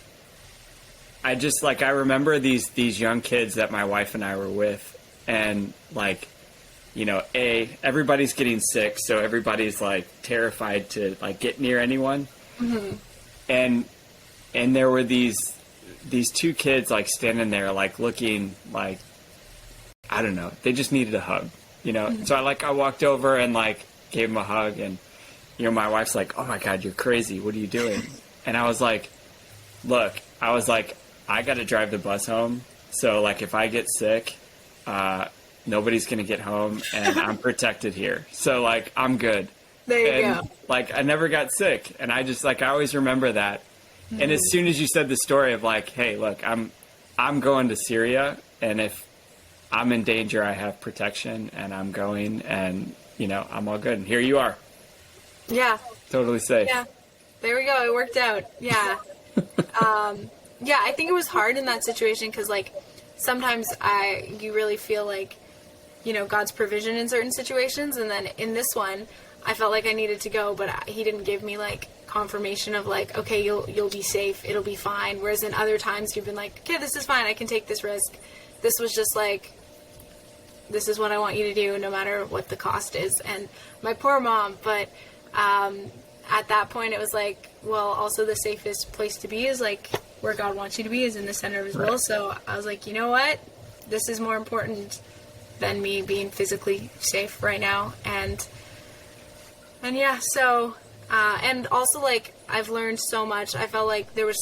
I remember these young kids that my wife and I were with, and like, everybody's getting sick. So everybody's like terrified to like get near anyone. And there were these two kids like standing there, like looking like, I don't know, they just needed a hug. So I walked over and like gave him a hug, and my wife's like, "Oh my God, you're crazy. What are you doing?" And I was like, "Look, I got to drive the bus home. So like if I get sick, nobody's going to get home, and I'm protected here. So like I'm good." There you go. Like I never got sick, and I just like I always remember that. And as soon as you said the story of like, "Hey, look, I'm going to Syria, and if I'm in danger, I have protection, and I'm going, and, I'm all good." And here you are. Yeah. Totally safe. Yeah. There we go. It worked out. Yeah. I think it was hard in that situation because, like, sometimes you really feel like, God's provision in certain situations. And then in this one, I felt like I needed to go, but he didn't give me, like, confirmation of, like, okay, you'll be safe. It'll be fine. Whereas in other times, you've been like, okay, this is fine. I can take this risk. This was just like, this is what I want you to do no matter what the cost is. And my poor mom, but at that point it was like, well, also the safest place to be is like where God wants you to be, is in the center of his will. So I was like, you know what? This is more important than me being physically safe right now. And so, and also like I've learned so much. I felt like there was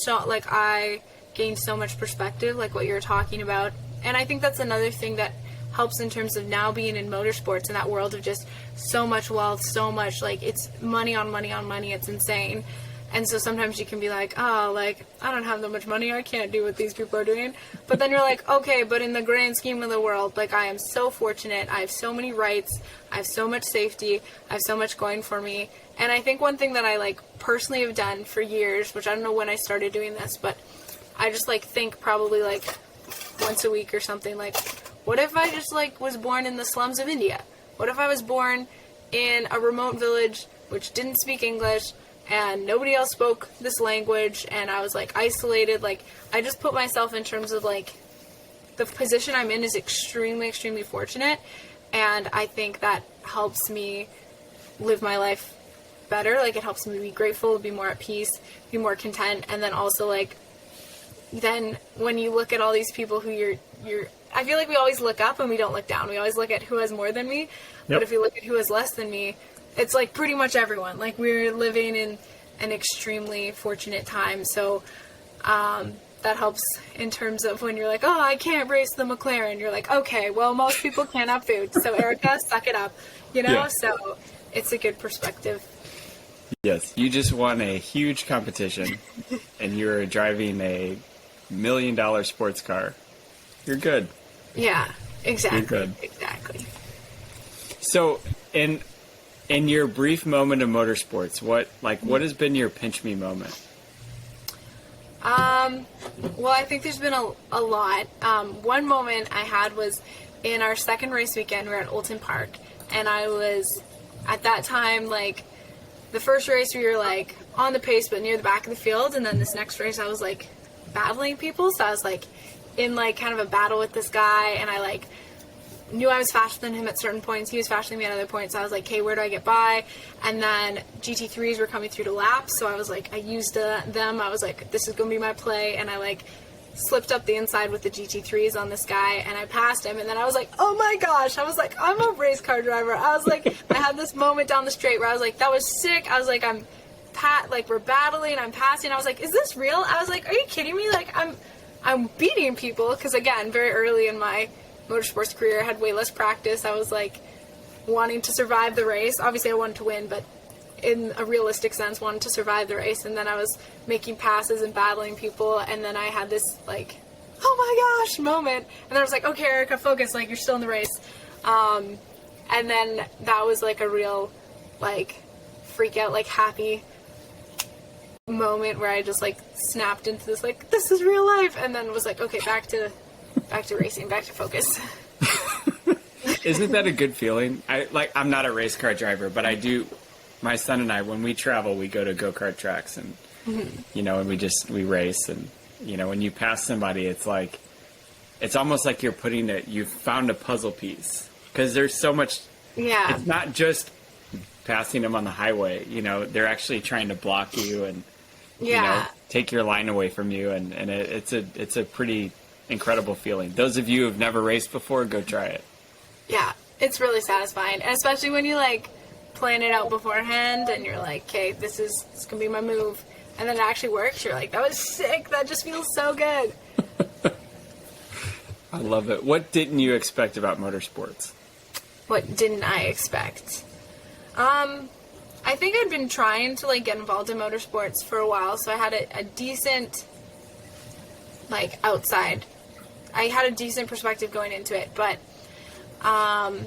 I gained so much perspective, like what you were talking about. And I think that's another thing that helps in terms of now being in motorsports, in that world of just so much wealth, so much, like, it's money on money on money. It's insane. And so sometimes you can be like, oh, like, I don't have that much money. I can't do what these people are doing. But then you're like, okay, but in the grand scheme of the world, like, I am so fortunate. I have so many rights. I have so much safety. I have so much going for me. And I think one thing that I, like, personally have done for years, which I don't know when I started doing this, but I just like think probably like once a week or something, like, what if I just like was born in the slums of India? What if I was born in a remote village which didn't speak English and nobody else spoke this language and I was like isolated? Like, I just put myself in terms of like the position I'm in is extremely, extremely fortunate, and I think that helps me live my life better. Like, it helps me be grateful, be more at peace, be more content, and then also like then when you look at all these people who you're I feel like we always look up and we don't look down. We always look at who has more than me. Yep. But if you look at who has less than me, it's like pretty much everyone. Like, we're living in an extremely fortunate time. So that helps in terms of when you're like, oh, I can't race the McLaren. You're like, okay, well, most people can't have food. So Erika, suck it up. You know? Yeah. So it's a good perspective. Yes, you just won a huge competition and you're driving a $1 million sports car. You're good. Yeah, exactly. You're good. Exactly. So, in your brief moment of motorsports, what has been your pinch me moment? Well, I think there's been a lot. One moment I had was in our second race weekend. We were at Oulton Park, and I was at that time like the first race we were like on the pace but near the back of the field, and then this next race I was like battling people. So I was like in like kind of a battle with this guy, and I like knew I was faster than him at certain points. He was faster than me at other points. So I was like, okay, where do I get by? And then GT3s were coming through to laps, so I was like, I used them. I was like, this is gonna be my play, and I like slipped up the inside with the GT3s on this guy, and I passed him. And then I was like, oh my gosh, I was like, I'm a race car driver. I was like, I had this moment down the straight where I was like, that was sick. I was like, we're battling, I'm passing. I was like, is this real? I was like, are you kidding me? Like, I'm beating people, because again, very early in my motorsports career, I had way less practice. I was like wanting to survive the race. Obviously I wanted to win, but in a realistic sense wanted to survive the race. And then I was making passes and battling people, and then I had this like, oh my gosh moment, and then I was like, okay, Erika, focus, like, you're still in the race. And then that was like a real like freak out, like happy moment where I just like snapped into this like, this is real life, and then was like, okay, back to racing, back to focus. Isn't that a good feeling? I'm not a race car driver, but I do. My son and I, when we travel, we go to go-kart tracks, and you know, and we race, and you know, when you pass somebody, it's like, it's almost like you've found a puzzle piece, because there's so much. Yeah. It's not just passing them on the highway. You know, they're actually trying to block you and you know, take your line away from you, and it's a pretty incredible feeling. Those of you who've never raced before, go try it. Yeah, it's really satisfying, and especially when you like plan it out beforehand and you're like, okay, this gonna be my move, and then it actually works. You're like, that was sick. That just feels so good. I love it. What didn't you expect about motorsports? What didn't I expect? I think I'd been trying to like get involved in motorsports for a while, so I had a decent like outside. I had a decent perspective going into it, but I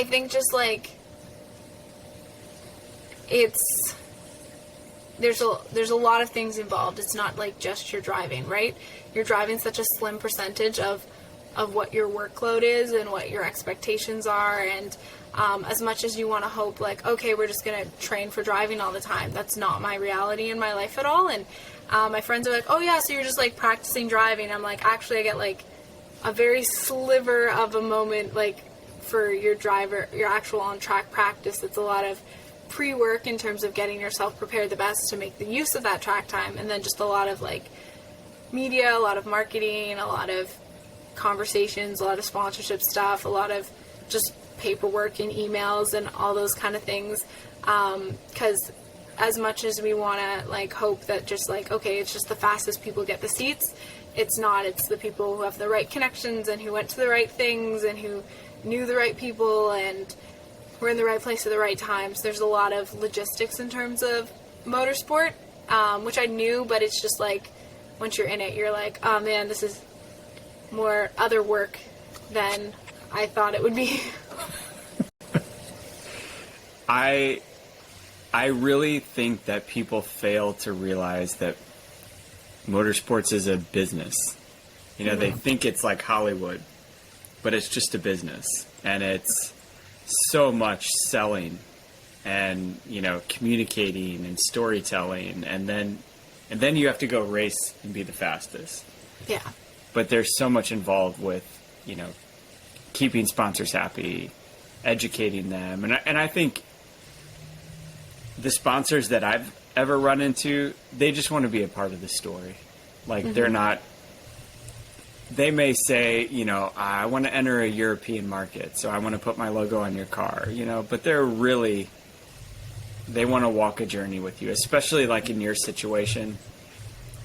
think just like there's a lot of things involved. It's not like just your driving, right? You're driving such a slim percentage of what your workload is and what your expectations are, and as much as you want to hope like, okay, we're just going to train for driving all the time, that's not my reality in my life at all. And my friends are like, oh yeah, so you're just like practicing driving. I'm like, actually I get like a very sliver of a moment like for your actual on-track practice. It's a lot of pre-work in terms of getting yourself prepared the best to make the use of that track time, and then just a lot of like media, a lot of marketing, a lot of conversations, a lot of sponsorship stuff, a lot of just paperwork and emails and all those kind of things, because as much as we want to like hope that just like, okay, it's just the fastest people get the seats, it's not. It's the people who have the right connections and who went to the right things and who knew the right people and were in the right place at the right times. There's a lot of logistics in terms of motorsport, which I knew, but it's just like once you're in it, you're like, oh man, this is more other work than I thought it would be. I really think that people fail to realize that motorsports is a business. You know, they think it's like Hollywood, but it's just a business. And it's so much selling and, you know, communicating and storytelling. And then you have to go race and be the fastest. Yeah. But there's so much involved with, you know, keeping sponsors happy, educating them. And I think the sponsors that I've ever run into, they just want to be a part of the story. Like, they're not, they may say, you know, I want to enter a European market, so I want to put my logo on your car, you know, but they're really, they want to walk a journey with you, especially like in your situation.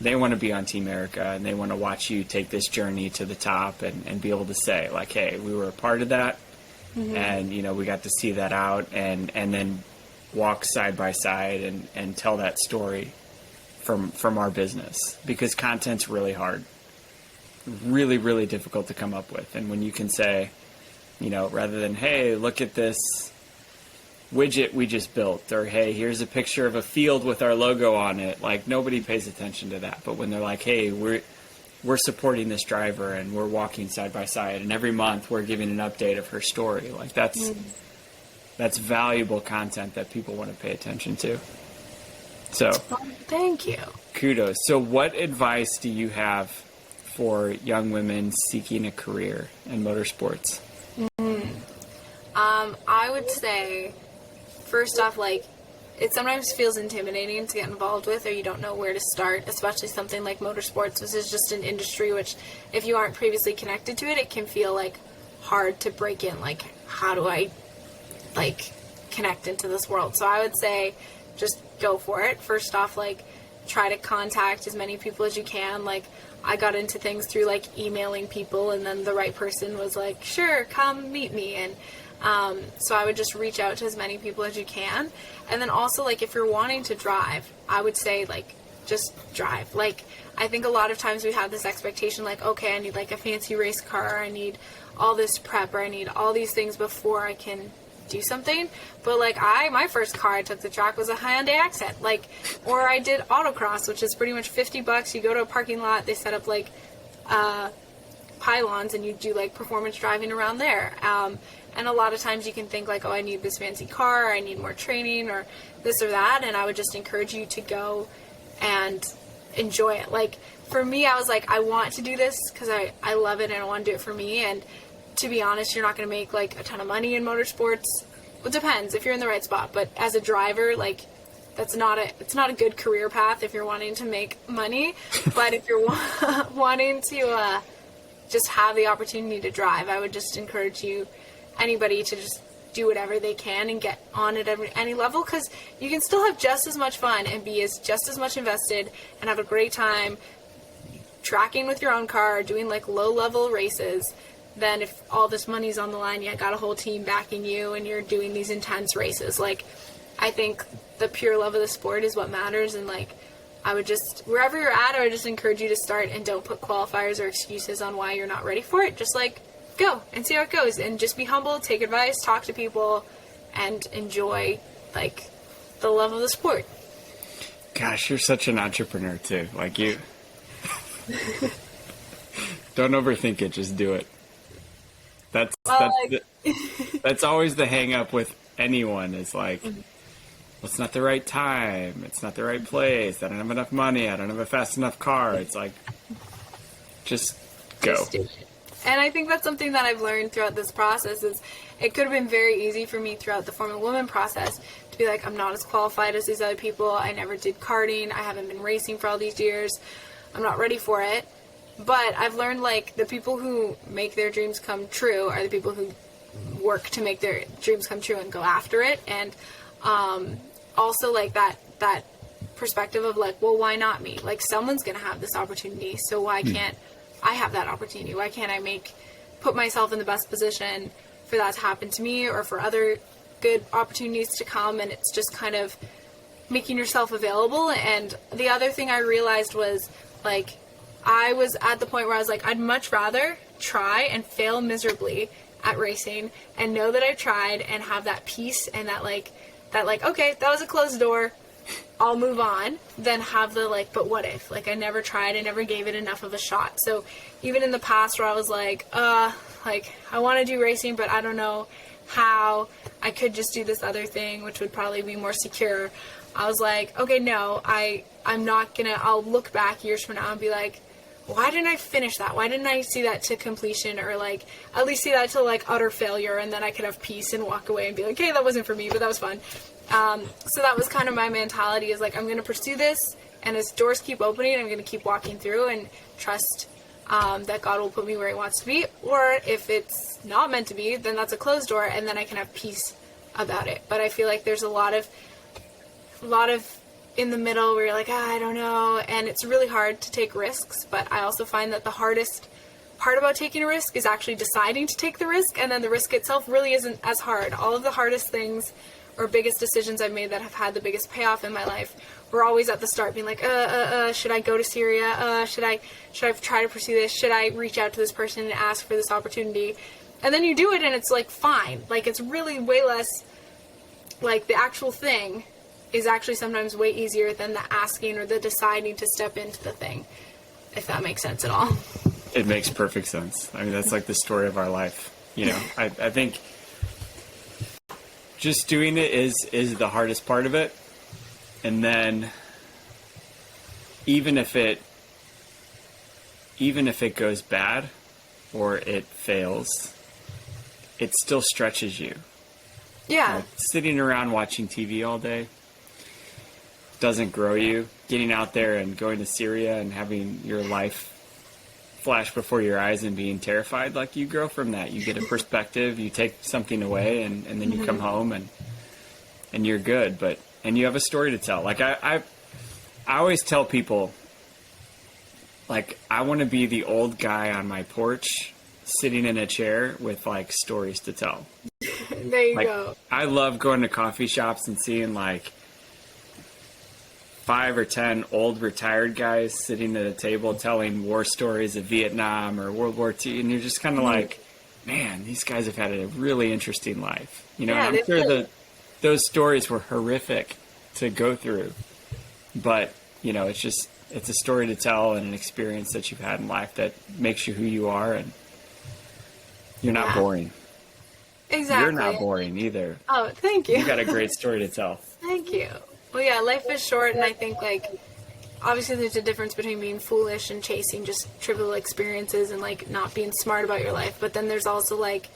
They want to be on Team Erika, and they want to watch you take this journey to the top and be able to say, like, hey, we were a part of that, and, you know, we got to see that out, and then walk side by side and tell that story from our business, because content's really hard, really, really difficult to come up with. And when you can say, you know, rather than, hey, look at this widget we just built, or hey, here's a picture of a field with our logo on it, like, nobody pays attention to that. But when they're like, hey, we're supporting this driver and we're walking side by side, and every month we're giving an update of her story, like, that's valuable content that people want to pay attention to. So Thank you. Kudos. So what advice do you have for young women seeking a career in motorsports? I would say, first off, like, it sometimes feels intimidating to get involved with, or you don't know where to start, especially something like motorsports. This is just an industry which, if you aren't previously connected to it, it can feel like hard to break in. Like, how do I, like, connect into this world? So I would say just go for it. First off, like, try to contact as many people as you can. Like, I got into things through, like, emailing people, and then the right person was like, sure, come meet me. And so I would just reach out to as many people as you can. And then also, like, if you're wanting to drive, I would say, like, just drive. Like, I think a lot of times we have this expectation, like, okay, I need, like, a fancy race car, I need all this prep, or I need all these things before I can do something. But, like, my first car I took to track was a Hyundai Accent, like, or I did autocross, which is pretty much $50. You go to a parking lot, they set up, like, pylons, and you do, like, performance driving around there. And a lot of times you can think, like, oh, I need this fancy car, I need more training, or this or that, and I would just encourage you to go and enjoy it. Like, for me, I was like, I want to do this because I love it and I want to do it for me. And to be honest, you're not going to make, like, a ton of money in motorsports. It depends if you're in the right spot, but as a driver, like, it's not a good career path if you're wanting to make money. But if you're wanting to just have the opportunity to drive, I would just encourage anybody to just do whatever they can and get on at any level, because you can still have just as much fun and be just as much invested and have a great time tracking with your own car, doing, like, low-level races, than if all this money's on the line, you got a whole team backing you and you're doing these intense races. Like, I think the pure love of the sport is what matters, and, like, I would just, wherever you're at, I would just encourage you to start, and don't put qualifiers or excuses on why you're not ready for it. Just, like, go and see how it goes, and just be humble, take advice, talk to people, and enjoy, like, the love of the sport. Gosh, you're such an entrepreneur too. Like, you don't overthink it, just do it. That's always the hang up with anyone, is like, well, it's not the right time, it's not the right place, I don't have enough money, I don't have a fast enough car. It's like, just go. Just do it. And I think that's something that I've learned throughout this process. Is it could have been very easy for me throughout the Formula Woman process to be like, I'm not as qualified as these other people, I never did karting, I haven't been racing for all these years, I'm not ready for it. But I've learned, like, the people who make their dreams come true are the people who work to make their dreams come true and go after it. And also, like, that perspective of, like, well, why not me? Like, someone's going to have this opportunity, so why can't I have that opportunity? Why can't I put myself in the best position for that to happen to me, or for other good opportunities to come? And it's just kind of making yourself available. And the other thing I realized was, like, I was at the point where I was like, I'd much rather try and fail miserably at racing and know that I tried, and have that peace and that, okay, that was a closed door. I'll move on than have the like, but what if? Like, I never tried, I never gave it enough of a shot. So even in the past where I was like, I want to do racing, but I don't know how, I could just do this other thing, which would probably be more secure. I was like, okay, no, I'm not gonna, I'll look back years from now and be like, why didn't I finish that? Why didn't I see that to completion, or like at least see that to like utter failure, and then I could have peace and walk away and be like, hey, that wasn't for me, but that was fun. So that was kind of my mentality, is like, I'm going to pursue this, and as doors keep opening, I'm going to keep walking through and trust that God will put me where he wants to be. Or if it's not meant to be, then that's a closed door, and then I can have peace about it. But I feel like there's a lot of in the middle where you're like, I don't know, and it's really hard to take risks. But I also find that the hardest part about taking a risk is actually deciding to take the risk, and then the risk itself really isn't as hard. All of the hardest things or biggest decisions I've made that have had the biggest payoff in my life were always at the start being like, should I go to Syria? Should I try to pursue this? Should I reach out to this person and ask for this opportunity? And then you do it, and it's like, fine. Like, it's really way less, like, the actual thing is actually sometimes way easier than the asking or the deciding to step into the thing, if that makes sense at all. It makes perfect sense. I mean, that's like the story of our life. You know, I think just doing it is the hardest part of it. And then even if it goes bad or it fails, it still stretches you. Yeah. Like, sitting around watching TV all day doesn't grow you. Getting out there and going to Syria and having your life flash before your eyes and being terrified, like, you grow from that. You get a perspective, you take something away, and then you come home and you're good. And you have a story to tell. Like, I always tell people, like, I want to be the old guy on my porch sitting in a chair with, like, stories to tell. There you go. I love going to coffee shops and seeing, like, 5 or 10 old retired guys sitting at a table telling war stories of Vietnam or World War II, and you're just kind of like, man, these guys have had a really interesting life. You know, and I'm sure those stories were horrific to go through, but, you know, it's a story to tell and an experience that you've had in life that makes you who you are, and you're not boring. Exactly. You're not boring either. Oh, thank you. You got a great story to tell. Thank you. Well, yeah, life is short, and I think, like, obviously there's a difference between being foolish and chasing just trivial experiences and, like, not being smart about your life. But then there's also, like,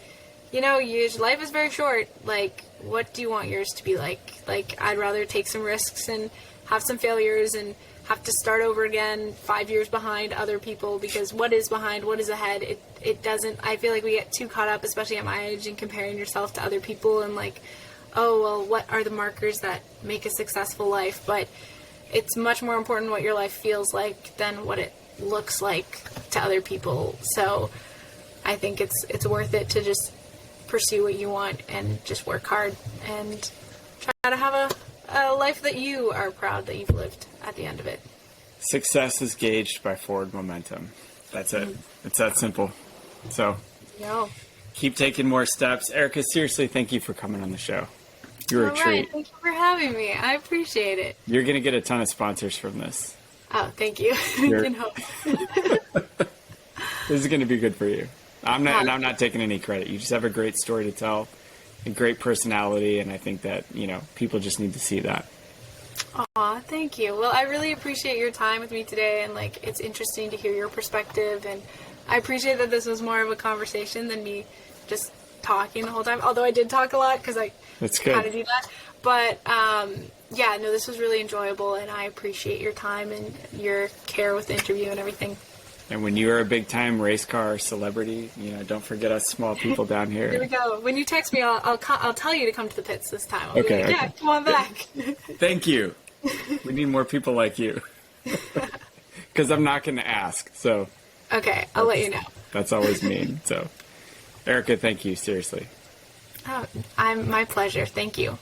you know, life is very short. Like, what do you want yours to be like? Like, I'd rather take some risks and have some failures and have to start over again 5 years behind other people, because what is behind, what is ahead, it doesn't, I feel like we get too caught up, especially at my age, in comparing yourself to other people and, like, oh, well, what are the markers that make a successful life? But it's much more important what your life feels like than what it looks like to other people. So I think it's worth it to just pursue what you want and just work hard and try to have a life that you are proud that you've lived at the end of it. Success is gauged by forward momentum. That's it. It's that simple. So keep taking more steps. Erika, seriously, thank you for coming on the show. You're a treat. Right. Thank you for having me. I appreciate it. You're going to get a ton of sponsors from this. Oh, thank you. You can hope. This is going to be good for you. I'm not taking any credit. You just have a great story to tell, a great personality, and I think that, you know, people just need to see that. Aw, thank you. Well, I really appreciate your time with me today, and, like, it's interesting to hear your perspective, and I appreciate that this was more of a conversation than me just talking the whole time, although I did talk a lot because I kind of do that. But yeah, no, this was really enjoyable, and I appreciate your time and your care with the interview and everything. And when you're a big time race car celebrity, you know, don't forget us small people down here. Here we go. When you text me, I'll tell you to come to the pits this time. I'll okay, be like, yeah, come on back. Thank you. We need more people like you. Because I'm not going to ask. So okay, I'll let you know. That's always mean. So, Erika, thank you. Seriously. Oh, my pleasure. Thank you.